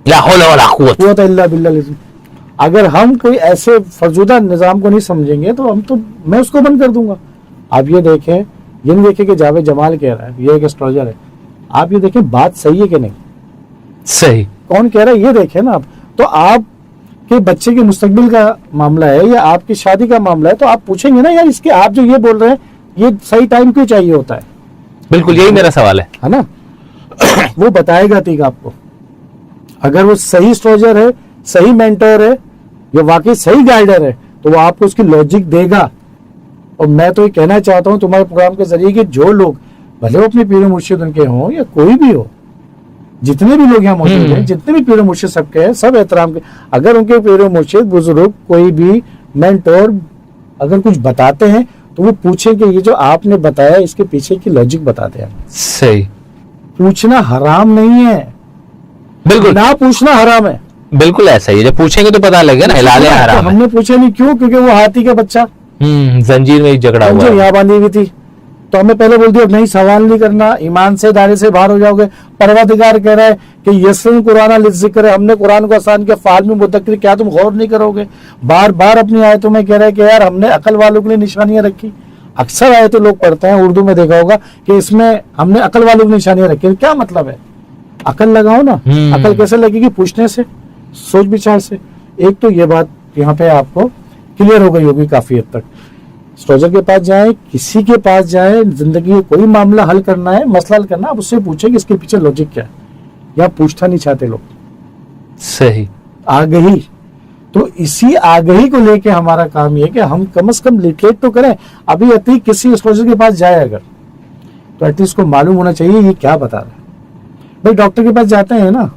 ला हौला वला कुव्वत कुव्वत इल्ला बिल्लाह। अगर हम कोई ऐसे फरजूदा निजाम को नहीं समझेंगे, तो हम तो, मैं उसको बंद कर दूंगा। आप ये देखें, ये नहीं देखें कि जावेद जमाल कह रहा है ये एक एस्ट्रोलॉजर है, आप ये देखें बात सही है कि नहीं, सही, कौन कह रहा है ये देखें ना आप। तो आप के बच्चे के मुस्तकबिल का मामला है या आपकी शादी का मामला है, तो आप पूछेंगे ना, यार इसके आप जो ये बोल रहे हैं, ये सही टाइम क्यों चाहिए होता है बिल्कुल यही मेरा सवाल है ना? वो बताएगा ठीक आपको। अगर वो सही एस्ट्रोलॉजर है, सही मेंटर है, या वाकई सही गाइडर है, तो वो आपको उसकी लॉजिक देगा। और मैं तो ये कहना चाहता हूं तुम्हारे प्रोग्राम के जरिए कि जो लोग भले वो अपने पीर मुर्शिद उनके हों या कोई भी हो, जितने भी लोग यहाँ मौजूद हैं, जितने भी पीर मुर्शिद सबके हैं, सब एहतराम के, अगर उनके पीर मुर्शिद बुजुर्ग कोई भी मेंटोर अगर कुछ बताते हैं तो वो पूछे कि ये जो आपने बताया इसके पीछे की लॉजिक बता दें। सही, पूछना हराम नहीं है, बिल्कुल ना पूछना हराम है। बिल्कुल ऐसा ही है, जब पूछेंगे तो पता लगेगा ना हलाल है हराम है। हमने पूछा नहीं, क्यों? क्योंकि वो हाथी का बच्चा जंजीर में ही झगड़ा हुआ जो है। यहाँ बांधी हुई थी, तो हमें पहले बोल दिया नहीं सवाल नहीं करना, ईमान से दायरे से बाहर हो जाओगे। परवरदिगार कह रहा है कि यसरन कुरान लिज़िक्र है, हमने कुरान को आसान किया, फाल में मुद्दक्किर, क्या तुम गौर नहीं करोगे? बार बार अपनी आयतों में कह रहा है कि यार हमने अकल वालों के लिए निशानियां रखी। अक्सर आयतें लोग पढ़ते हैं, उर्दू में देखा होगा कि इसमें हमने अकल वालों की निशानियां रखी। क्या मतलब है? अकल लगाओ ना। अकल कैसे लगेगी? पूछने से, सोच विचार से। एक तो ये बात यहाँ पे आपको क्लियर हो गई होगी काफी हद तक। एस्ट्रोलॉजर के पास जाए, किसी के पास जाए, जिंदगी में कोई मामला हल करना है, मसला हल करना, आप उससे पूछे कि इसके पीछे लॉजिक क्या है। या पूछना नहीं चाहते लोग। सही, आगही, तो इसी आगही को लेके हमारा काम ये है कि हम कम से कम लिटरेट तो करें। अभी अति किसी एस्ट्रोलॉजर के पास जाए अगर, तो एटलीस्ट को मालूम होना चाहिए ये क्या बता रहा है। भाई डॉक्टर के पास जाते हैं ना,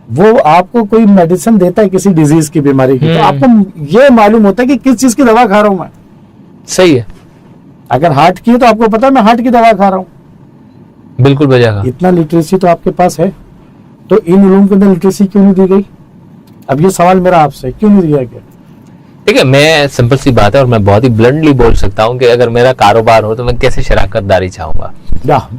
वो आपको कोई मेडिसिन देता है किसी डिजीज की, बीमारी की, तो आपको ये मालूम होता है कि किस चीज की दवा खा रहा हूं मैं। सही है। अगर हार्ट की है तो आपको पता है मैं हार्ट की दवा खा रहा हूं। बिल्कुल बजागा। इतना लिटरेसी तो आपके पास है, तो इन उलूम के अंदर लिटरेसी क्यों नहीं दी गई? अब ये सवाल मेरा आपसे, क्यों नहीं दिया गया? ठीक है, मैं सिंपल सी बात है और मैं बहुत ही ब्लंटली बोल सकता हूँ कि अगर मेरा कारोबार हो तो मैं कैसे शराकतदारी चाहूंगा।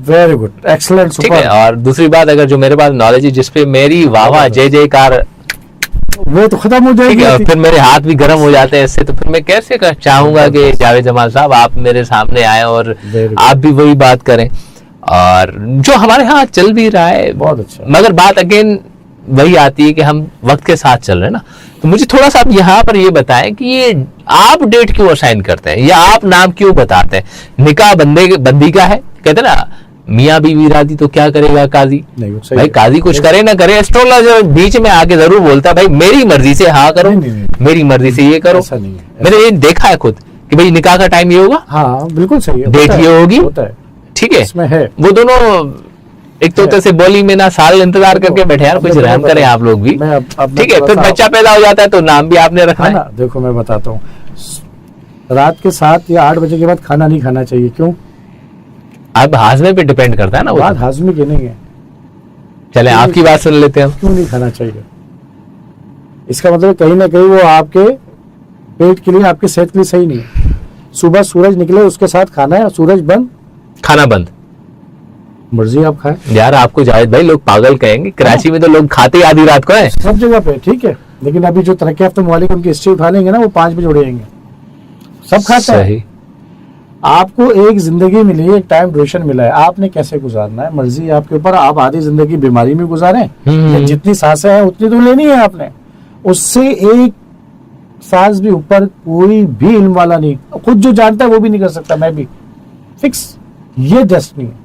वेरी गुड, एक्सीलेंट, ठीक है। और दूसरी बात, अगर जो मेरे पास नॉलेज है जिसपे मेरी वाह जय जयकार, वो तो खत्म हो जाएगी। और फिर मेरे हाथ भी गर्म हो जाते हैं इससे, तो फिर मैं कैसे चाहूंगा कि जावेद जमाल साहब आप मेरे सामने आए और आप भी वही बात करें। और जो हमारे यहाँ चल भी रहा है बहुत अच्छा, मगर बात अगेन वही आती है कि हम वक्त के साथ चल रहे हैं ना। तो मुझे थोड़ा सा आप यहाँ पर ये बताएं कि ये आप डेट क्यों असाइन करते हैं या आप नाम क्यों बताते हैं? निकाह बंदी का है, कहते ना मियाँ बीवी राजी तो क्या करेगा काजी। नहीं, भाई काजी कुछ करे ना करे, एस्ट्रोलॉजर बीच में आके जरूर बोलता है भाई मेरी मर्जी से हाँ करो, नहीं। मेरी मर्जी से ये करो। ऐसा नहीं है, मैंने ये देखा है खुद कि भाई निकाह का टाइम ये होगा, हाँ बिल्कुल सही है, डेट ये होगी, होता है, ठीक है। इसमें है वो दोनों एक तो से बोली में ना साल इंतजार करके बैठे यार, कुछ रहम करें आप लोग भी, ठीक है। फिर बच्चा पैदा हो जाता है तो नाम भी आपने रखना है ना। देखो मैं बताता हूँ, रात के 7 या 8 बजे के बाद खाना नहीं खाना चाहिए। क्यों? अब हाजमे पे डिपेंड करता है ना। बात हाजमे की नहीं है। चले आपकी बात सुन लेते हैं। क्यों नहीं खाना चाहिए? इसका मतलब कहीं ना कहीं वो आपके पेट के लिए, आपकी सेहत के लिए सही नहीं है। सुबह सूरज निकले उसके साथ खाना है, सूरज बंद खाना बंद, मर्जी आप खाएं। यार आपको जावेद भाई लोग पागल कहेंगे, कराची में तो लोग खाते ही आधी रात को है सब जगह पे, ठीक है। लेकिन अभी जो तरक्की याफ्ता ममालिक उनकी हिस्ट्री उठा लेंगे ना, वो 5 बजे उड़ेंगे, सब खाते हैं। आपको एक जिंदगी मिली है, एक टाइम ड्यूरेशन मिला है, आपने कैसे गुजारना है मर्जी आपके ऊपर। आप आधी जिंदगी बीमारी में गुजारें, जितनी सांसें हैं उतनी तो लेनी है आपने, उससे एक सांस भी ऊपर कोई भी इल्म वाला नहीं, खुद जो जानता है वो भी नहीं कर सकता, मैं भी फिक्स, ये डेस्टिनी है।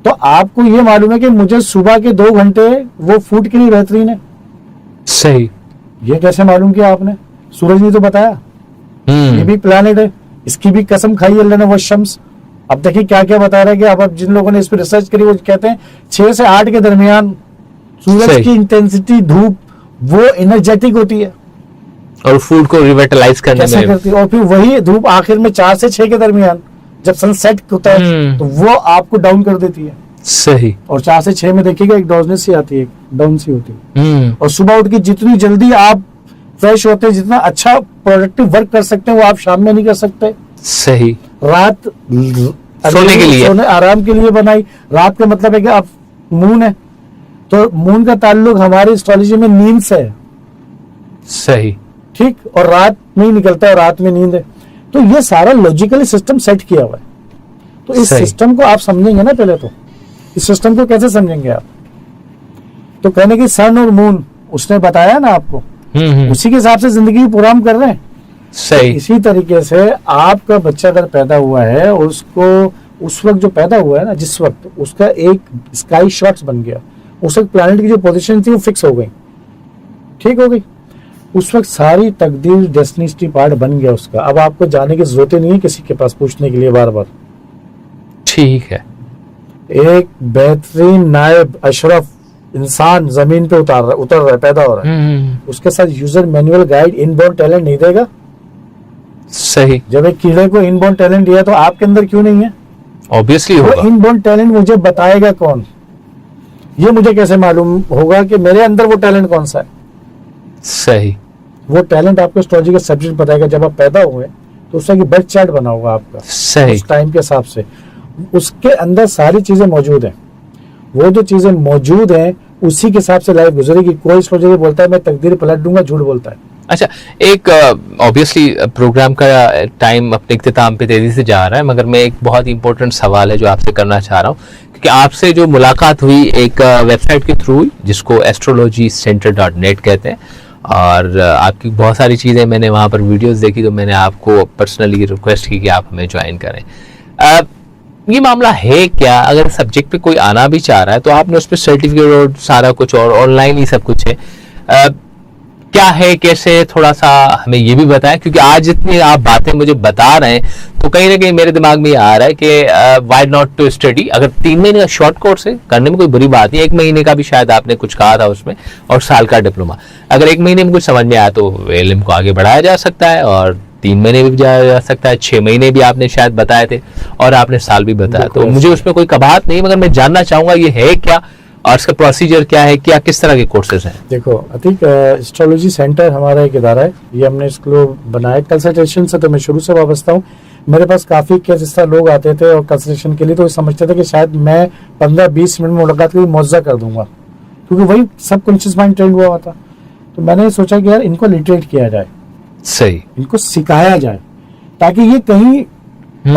तो आपको ये मालूम है कि मुझे सुबह के 2 घंटे वो फूड के लिए बेहतरीन है, सही। ये कैसे मालूम किया आपने? सूरज ने तो बताया, ये भी प्लैनेट है, इसकी भी कसम खाई अल्लाह ने, वो शम्स। अब देखिए क्या क्या बता रहे हैं कि अब जिन लोगों ने इस पर रिसर्च करी वो कहते हैं 6 से 8 के दरमियान सूरज की इंटेंसिटी, धूप वो एनर्जेटिक होती है और फूड को रिविटलाइज करने में करती है। और फिर वही धूप आखिर में 4 से 6 के दरमियान जब सनसेट होता है तो वो आपको डाउन कर देती है। सही। और 4 से 6 में देखिएगा एक डाउननेस सी आती है, डाउन सी होती है। और सुबह उठ के जितनी जल्दी आप फ्रेश होते हैं, जितना अच्छा प्रोडक्टिव वर्क कर सकते हैं, वो आप शाम में नहीं कर सकते। सही। रात सोने के लिए, सोने आराम के लिए बनाई। रात का मतलब है कि अब मून है, तो मून का ताल्लुक हमारी एस्ट्रोलॉजी में नींद से है। सही। ठीक, और रात में ही निकलता है, रात में नींद है। तो ये सारा लॉजिकली सिस्टम सेट किया हुआ है। तो इस सिस्टम को आप समझेंगे ना, पहले तो इस सिस्टम को कैसे समझेंगे आप? तो कहने की सन और मून उसने बताया ना आपको, उसी के हिसाब से जिंदगी पूरा हम कर रहे हैं। सही। तो इसी तरीके से आपका बच्चा अगर पैदा हुआ है, उसको उस वक्त जो पैदा हुआ है ना, जिस वक्त उसका एक स्काई शॉट्स बन गया, उस वक्त प्लैनेट की जो पोजीशन थी वो फिक्स हो गई, ठीक हो गई। उस वक्त सारी तकदीर डेस्टिनी पार्ट बन गया उसका। अब आपको जाने की जरूरत ही नहीं है किसी के पास पूछने के लिए बार बार, ठीक है। एक बेहतरीन नायब अशरफ इंसान जमीन पे उतर रहा है, पैदा हो रहा है, उसके साथ user manual guide inborn talent नहीं देगा? सही। जब एक कीड़े को इनबोर्न टैलेंट दिया तो आपके अंदर क्यों नहीं है? ऑब्वियसली वो होगा। इनबोर्न टैलेंट मुझे बताएगा कौन? ये मुझे कैसे मालूम होगा कि मेरे अंदर वो टैलेंट कौन सा है? सही। वो टैलेंट आपको एस्ट्रोलॉजी का सब्जेक्ट बताएगा। जब आप पैदा हुए तो उसका बर्थ चार्ट बना होगा आपका सही। उस टाइम के हिसाब से, उसके अंदर सारी चीजें मौजूद हैं। वो जो चीजें मौजूद हैं उसी के हिसाब से लाइफ गुजरेगी। कोई एस्ट्रोलॉजर बोलता है मैं तकदीर पलट दूंगा, झूठ बोलता है। अच्छा, एक ऑब्वियसली प्रोग्राम का टाइम अपने इख्तिताम पे तेजी से जा रहा है, मगर मैं एक बहुत इंपॉर्टेंट सवाल है जो आपसे करना चाह रहा हूँ, क्योंकि आपसे जो मुलाकात हुई एक वेबसाइट के थ्रू हुई जिसको astrologycenter.net कहते हैं, और आपकी बहुत सारी चीज़ें मैंने वहाँ पर वीडियोस देखी, तो मैंने आपको पर्सनली रिक्वेस्ट की कि आप हमें ज्वाइन करें। ये मामला है क्या? अगर सब्जेक्ट पे कोई आना भी चाह रहा है तो आपने उस पर सर्टिफिकेट और सारा कुछ और ऑनलाइन ही सब कुछ है, क्या है, कैसे, थोड़ा सा हमें ये भी बताएं, क्योंकि आज जितनी आप बातें मुझे बता रहे हैं तो कहीं ना कहीं मेरे दिमाग में ये आ रहा है कि व्हाई नॉट टू स्टडी। अगर 3 महीने का शॉर्ट कोर्स है, करने में कोई बुरी बात नहीं। 1 महीने का भी शायद आपने कुछ कहा था उसमें, और साल का डिप्लोमा। अगर 1 महीने में कुछ समझ में आया तो इल्म को आगे बढ़ाया जा सकता है, और 3 महीने भी जाया जा सकता है, 6 महीने भी आपने शायद बताए थे, और आपने साल भी बताया। तो मुझे उसमें कोई कबाहत नहीं, मगर मैं जानना चाहूंगा ये है क्या और इसका प्रोसीजर क्या है, क्या किस तरह के कोर्सेज हैं? देखो अतीक, एस्ट्रोलॉजी सेंटर हमारा एक इदारा है, ये हमने इसको बनाया कंसल्टेशन से, तो मैं शुरू से वाबस्ता हूँ। मेरे पास काफ़ी केस इस तरह लोग आते थे और कंसल्टेशन के लिए, तो समझते थे कि शायद मैं 15-20 मिनट में मुलाकात के लिए मुआवजा कर दूंगा, क्योंकि वही सब कॉन्शियस माइंड ट्रेंड हुआ था। तो मैंने सोचा कि यार इनको लिटरेट किया जाए, सही, इनको सिखाया जाए, ताकि ये कहीं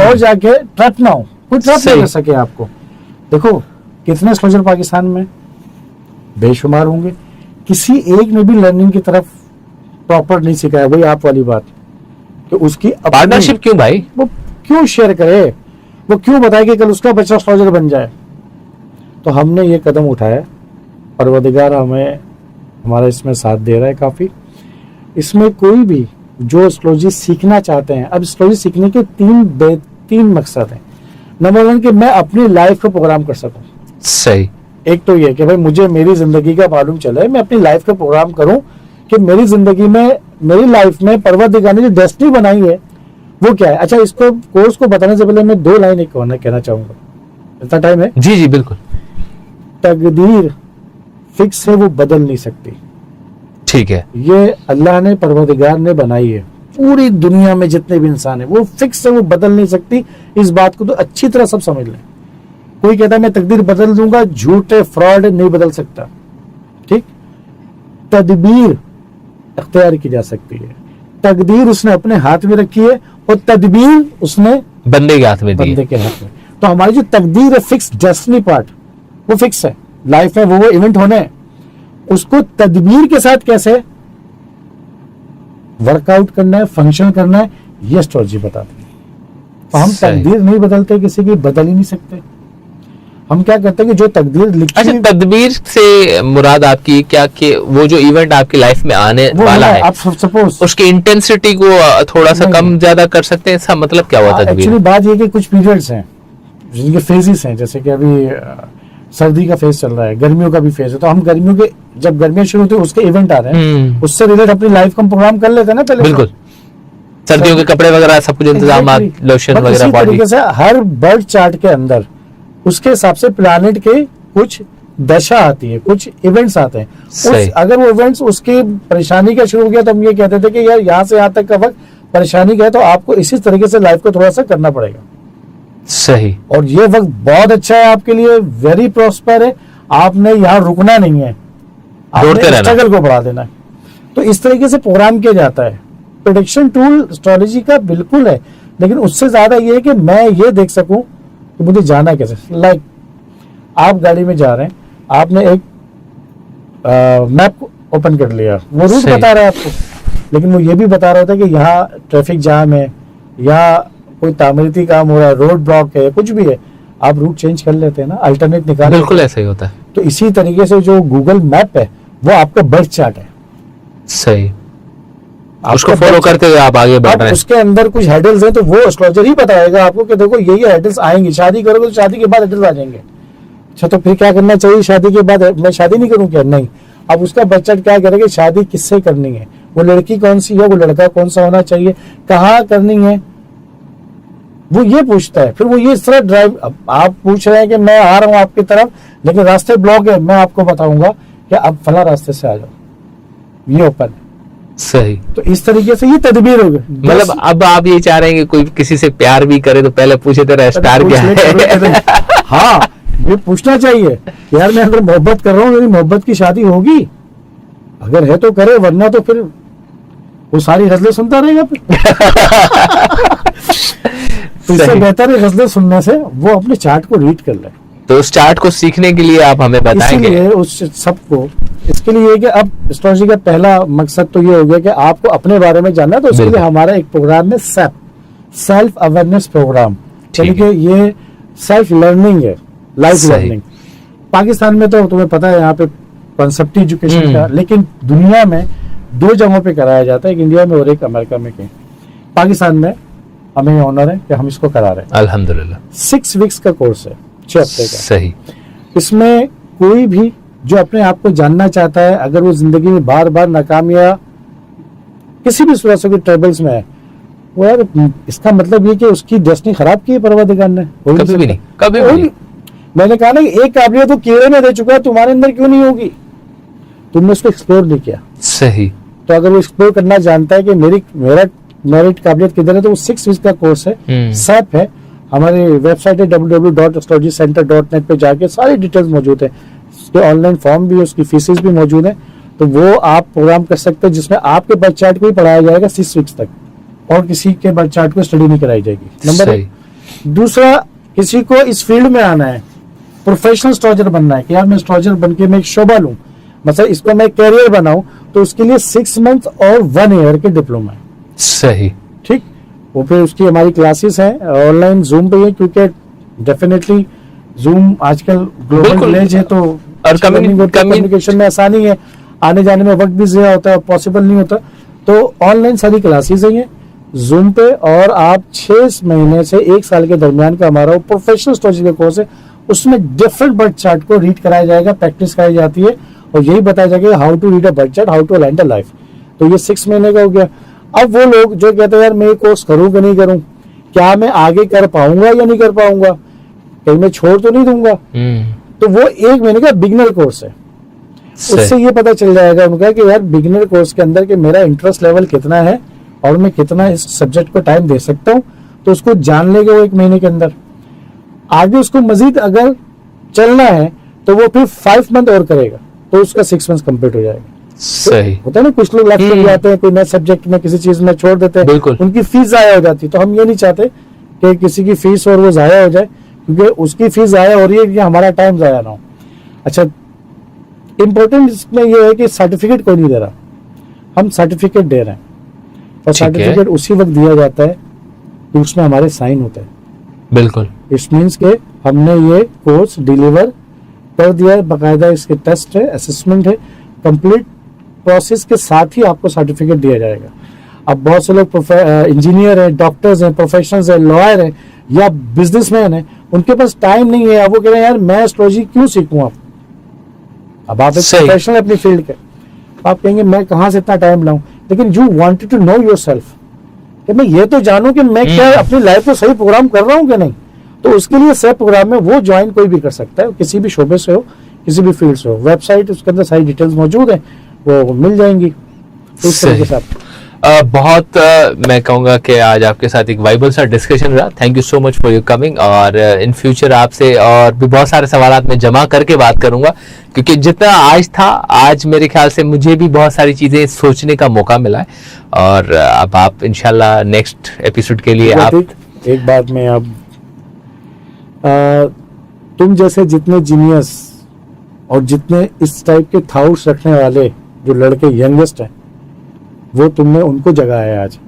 और जाके ट्रैप ना हो, कोई ट्रैप नहीं कर सके आपको। देखो कितने एस्ट्रोलॉजर पाकिस्तान में बेशुमार होंगे, किसी एक ने भी लर्निंग की तरफ प्रॉपर नहीं सिखाया। वही आप वाली बात कि उसकी पार्टनरशिप क्यों भाई, वो क्यों शेयर करे, वो क्यों बताए कि कल उसका बच्चा एस्ट्रोलॉजर बन जाए। तो हमने ये कदम उठाया, परवरदिगार हमें हमारा इसमें साथ दे रहा है काफी। इसमें कोई भी जो एस्ट्रोलॉजी सीखना चाहते हैं, अब एस्ट्रोलॉजी सीखने के 3 मकसद हैं। नंबर 1 कि मैं अपनी लाइफ को प्रोग्राम कर सकूं। सही। एक तो ये कि भाई मुझे मेरी जिंदगी का मालूम चले, मैं अपनी लाइफ का प्रोग्राम करूं कि मेरी जिंदगी में, मेरी लाइफ में परवरदिगार ने जो डेस्टिनी बनाई है वो क्या है। अच्छा, इसको कोर्स को बताने से पहले मैं 2 लाइन एक कहना चाहूंगा, इतना टाइम है? जी जी बिल्कुल। तकदीर फिक्स है, वो बदल नहीं सकती। ठीक है। ये अल्लाह ने, परवरदिगार ने बनाई है। पूरी दुनिया में जितने भी इंसान है वो फिक्स है, वो बदल नहीं सकती। इस बात को तो अच्छी तरह सब समझ लें। कोई कहता है मैं तकदीर बदल दूंगा, झूठ है, फ्रॉड है, नहीं बदल सकता। ठीक, तदबीर अख्तियार की जा सकती है। तकदीर उसने अपने हाथ में रखी है और तदबीर उसने बंदे के हाथ में दी है। बंदे के हाथ में। तो हमारी जो तकदीर है, फिक्स डेस्टिनी पार्ट, वो फिक्स है। लाइफ में वो इवेंट होने हैं, उसको तदबीर के साथ कैसे वर्कआउट करना है, फंक्शन करना है, ये एस्ट्रोलॉजी बताती है। तो हम सही। तकदीर नहीं बदलते, किसी की बदल ही नहीं सकते। हम क्या करते हैं कि जो तकदीर लिखी, अच्छा, तदबीर से मुराद आपकी क्या कि वो जो इवेंट आपकी लाइफ में आने वो वाला है, आप सपोज उसकी इंटेंसिटी को थोड़ा सा नहीं, कम ज्यादा कर सकते हैं, इसका मतलब क्या हुआ तदबीर? एक्चुअली बात ये कि कुछ पीरियड्स हैं जिनके फेजेस हैं, जैसे कि अभी सर्दी का फेज चल रहा है, गर्मियों का भी फेज है। तो हम गर्मियों के, जब गर्मियां शुरू होती है उसके इवेंट आ रहे हैं, उससे रिलेटेड अपनी लाइफ का प्रोग्राम कर लेते हैं ना पहले। बिल्कुल, सर्दियों के कपड़े वगैरह सब कुछ इंतजाम, लोशन But वगैरह, इसी बॉडी। तरीके से हर बर्थ चार्ट के अंदर उसके हिसाब से प्लैनेट के कुछ दशा आती है, कुछ इवेंट्स आते हैं। सही। अगर वो इवेंट्स उसकी परेशानी का शुरू हो गया तो हम ये कहते थे कि यार यहाँ से यहाँ तक का वक्त परेशानी का है, तो आपको इसी तरीके से लाइफ को थोड़ा सा करना पड़ेगा। सही। और ये वक्त बहुत अच्छा है आपके लिए, वेरी प्रॉस्पर है। आपने यहाँ रुकना नहीं है, दौड़ते आपने रहना। स्ट्रगल को बढ़ा देना है। तो इस तरीके से प्रोग्राम किया जाता है। प्रेडिक्शन टूल एस्ट्रोलॉजी का बिल्कुल है, लेकिन उससे ज्यादा ये है कि मैं ये देख सकूं कि मुझे जाना कैसे। लाइक आप गाड़ी में जा रहे हैं, आपने एक मैप ओपन कर लिया, वो रूट सही। बता रहा है आपको, लेकिन वो ये भी बता रहा होता है कि यहाँ ट्रैफिक जाम है, यहाँ कोई तामीरती काम हो रहा है, रोड ब्लॉक है, कुछ भी है। आप रूट चेंज कर लेते हैं ना, अल्टरनेट निकाल। बिल्कुल ऐसा ही होता है। तो इसी तरीके से जो गूगल मैप है वो आपका बर्थ चार्ट है। सही, उसको आपका फॉलो birth करते हुए आप आगे बढ़ अब रहे हैं। उसके अंदर कुछ हेडल्स हैं, तो वो एस्ट्रोलॉजर ही बताएगा आपको कि देखो ये हेडल्स आएंगे, शादी करोगे तो शादी के बाद हेडल्स आ जाएंगे, अच्छा तो फिर क्या करना चाहिए शादी के बाद? मैं शादी नहीं करूं क्या? नहीं। अब उसका बच्चा क्या करेगा? शादी किससे करनी है, वो लड़की कौन सी है, वो लड़का कौन सा होना चाहिए, कहाँ करनी है, वो ये पूछता है। फिर वो ये इस तरह ड्राइव, अब आप पूछ रहे हैं कि मैं आ रहा हूँ आपकी तरफ, लेकिन रास्ते ब्लॉक है, मैं आपको बताऊंगा कि आप फला रास्ते से आ जाओ, ये ओपन है। सही। तो इस तरीके से ये तदबीर हो गई। मतलब अब आप ये चाह रहे हैं कि कोई किसी से प्यार भी करे तो पहले पूछे तेरा स्टार क्या है। हाँ, ये पूछना चाहिए कि यार मैं अगर मोहब्बत कर रहा हूँ, मेरी मोहब्बत की शादी होगी, अगर है तो करे, वरना तो फिर वो सारी गजलें सुनता रहेगा फिर। तो इससे बेहतर है गजलें सुनने से वो अपने चार्ट को रीड कर ले। तो उस चार्ट को सीखने के लिए आप हमें बताएंगे? इसीलिए उस सबको, इसके लिए कि अब एस्ट्रोलॉजी का पहला मकसद तो ये हो गया कि आपको अपने बारे में जानना है। तो उसके लिए हमारा एक प्रोग्राम है सेप, सेल्फ अवेयरनेस प्रोग्राम, यानी कि ये सेल्फ लर्निंग है, लाइफ लर्निंग। पाकिस्तान में तो तुम्हें पता है यहाँ पे कॉन्सेप्ट एजुकेशन का, लेकिन दुनिया में 2 जगहों पे कराया जाता है, एक इंडिया में और एक अमेरिका में। कहीं पाकिस्तान में हमें ऑनर है कि हम इसको करा रहे हैं। अल्हम्दुलिल्लाह। 6 वीक्स का कोर्स है, 6 हफ्ते का। सही। इसमें कोई भी जो अपने आप को जानना चाहता है, अगर वो जिंदगी में बार बार नाकाम या किसी भी सूरत से कोई ट्रबल्स में है, वो यार इसका मतलब ये कि उसकी डेस्टिनी खराब की है परवरदिगार ने, कभी भी नहीं, कभी भी नहीं। मैंने कहा ना एक काबिलियत तो कीड़े में दे चुका है, तुम्हारे अंदर क्यों नहीं होगी? तुमने उसको एक्सप्लोर नहीं किया। सही। तो अगर वो एक्सप्लोर करना जानता है कि मेरा मेरिट काबिलियत किधर है, तो वो 6 वीक का कोर्स है, सैप है। हमारी वेबसाइट है www.astrologycenter.net पे जाके सारी डिटेल्स मौजूद है, उसके ऑनलाइन फॉर्म भी है, उसकी फीसेस भी मौजूद है। तो वो आप प्रोग्राम कर सकते हैं जिसमें आपके बर्थ चार्ट को ही पढ़ाया जाएगा 6 वीक्स तक, और किसी के बर्थ चार्ट को स्टडी नहीं कराई जाएगी। नंबर 1। दूसरा, किसी को इस फील्ड में आना है, प्रोफेशनल एस्ट्रोलॉजर बनना है कि यार मैं एस्ट्रोलॉजर बन के मैं एक शोभा लूं, मतलब इसको मैं कैरियर बनाऊं, तो उसके लिए 6 मंथ और 1 ईयर के डिप्लोमा है। सही। ठीक, वो फिर उसकी हमारी क्लासेस हैं ऑनलाइन जूम पे है, क्योंकि डेफिनेटली जूम आजकल ग्लोबल विलेज है, तो और कम्युनिकेशन में आसानी है, आने जाने में वक्त भी ज़्यादा होता है, पॉसिबल नहीं होता। तो ऑनलाइन सारी क्लासेस हैं जूम पे, और आप 6 महीने से 1 साल के दरमियान का हमारा प्रोफेशनल एस्ट्रोलॉजी का कोर्स है। उसमें डिफरेंट बर्थ चार्ट को रीड कराया जाएगा, प्रैक्टिस कराई जाती है, और यही बताया जाएगा how to read a birth chart, how to align the life. तो ये 6 महीने का हो गया। अब वो लोग जो कहते हैं यार मैं ये कोर्स करूं कि नहीं करूं, क्या मैं आगे कर पाऊंगा या नहीं कर पाऊंगा, कहीं मैं छोड़ तो नहीं दूंगा, तो वो 1 महीने का बिगिनर कोर्स है। उससे ये पता चल जाएगा उनका कि यार बिगिनर कोर्स के अंदर कि मेरा इंटरेस्ट लेवल कितना है और मैं कितना इस सब्जेक्ट को टाइम दे सकता हूँ। तो उसको जान लेगा वो 1 महीने के अंदर। आगे उसको मजीद अगर चलना है तो वो फिर 5 मंथ और करेगा, तो उसका 6 मंथ कंप्लीट हो जाएगा। सही। तो होता है ना, कुछ लोग लेफ्ट कर जाते हैं, कोई नए सब्जेक्ट में किसी चीज में छोड़ देते हैं, उनकी फीस जाया हो जाती है। तो हम ये नहीं चाहते कि किसी की फीस और वो जाया हो जाए, क्योंकि उसकी फीस जाया हो रही है कि हमारा टाइम जाया ना हो। अच्छा, इंपॉर्टेंट इसमें ये है कि सर्टिफिकेट कोई नहीं दे रहा, हम सर्टिफिकेट दे रहे हैं, और सर्टिफिकेट उसी वक्त दिया जाता है कि उसमें हमारे साइन होते हैं। बिल्कुल। इट मीन्स के हमने ये कोर्स डिलीवर कर दिया है, बाकायदा इसके टेस्ट है, असेसमेंट है, कंप्लीट प्रोसेस के साथ ही आपको सर्टिफिकेट दिया जाएगा। अब बहुत से लोग इंजीनियर हैं, डॉक्टर्स हैं, प्रोफेशनल्स हैं, लॉयर हैं या बिजनेसमैन हैं, उनके पास टाइम नहीं है। अब वो कह रहे हैं यार मैं एस्ट्रोलॉजी क्यों सीखूं? अब आप एक प्रोफेशनल अपनी फील्ड के, आप कहेंगे मैं कहाँ से इतना टाइम लाऊं, लेकिन you wanted to know yourself कि मैं ये तो जानूं कि मैं क्या अपनी लाइफ को सही प्रोग्राम कर रहा हूं कि नहीं। तो उसके लिए सेप प्रोग्राम में वो ज्वाइन कोई भी कर सकता है, किसी भी शोबे से हो, किसी भी फील्ड से हो। वेबसाइट उसके अंदर सारी डिटेल्स मौजूद है, वो मिल जाएंगी। तो उस तरीके से बहुत मैं कहूँगा कि आज आपके साथ एक वाइबल सा डिस्कशन रहा। Thank you so much for your coming, और इन फ्यूचर आपसे और भी बहुत सारे सवाल मैं जमा करके बात करूंगा, क्योंकि जितना आज था, आज मेरे ख्याल से मुझे भी बहुत सारी चीज़ें सोचने का मौका मिला है। और अब आप इंशाल्लाह नेक्स्ट एपिसोड के लिए आप एक बात में, अब तुम जैसे जितने जीनियस और जितने इस टाइप के थॉट्स रखने वाले जो लड़के यंगेस्ट हैं, वो तुमने उनको जगाया है आज।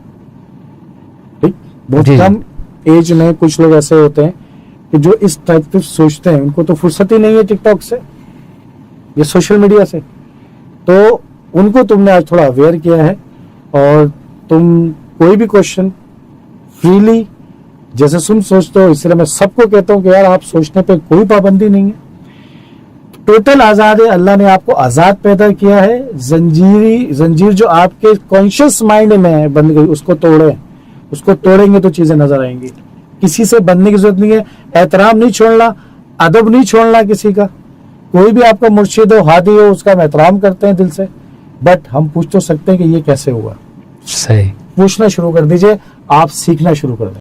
ठीक, बहुत कम एज में कुछ लोग ऐसे होते हैं कि जो इस टाइप के सोचते हैं, उनको तो फुर्सत ही नहीं है टिकटॉक से, ये सोशल मीडिया से। तो उनको तुमने आज थोड़ा अवेयर किया है, और तुम कोई भी क्वेश्चन फ्रीली जैसे तुम सोचते हो, इसलिए मैं सबको कहता हूँ कि यार आप सोचने पे कोई पाबंदी नहीं है। टोटल आजाद है। अल्लाह ने आपको आजाद पैदा किया है। जंजीर जो आपके कॉन्शियस माइंड में है बंद गई, उसको तोड़े। उसको तोड़ेंगे तो चीजें नजर आएंगी। किसी से बनने की जरूरत नहीं है। एहतराम नहीं छोड़ना, अदब नहीं छोड़ना किसी का। कोई भी आपका मुर्शिद हो, हादी हो, उसका हम एहतराम करते हैं दिल से, बट हम पूछ तो सकते हैं कि ये कैसे हुआ। सही। पूछना शुरू कर दीजिए, आप सीखना शुरू कर दें।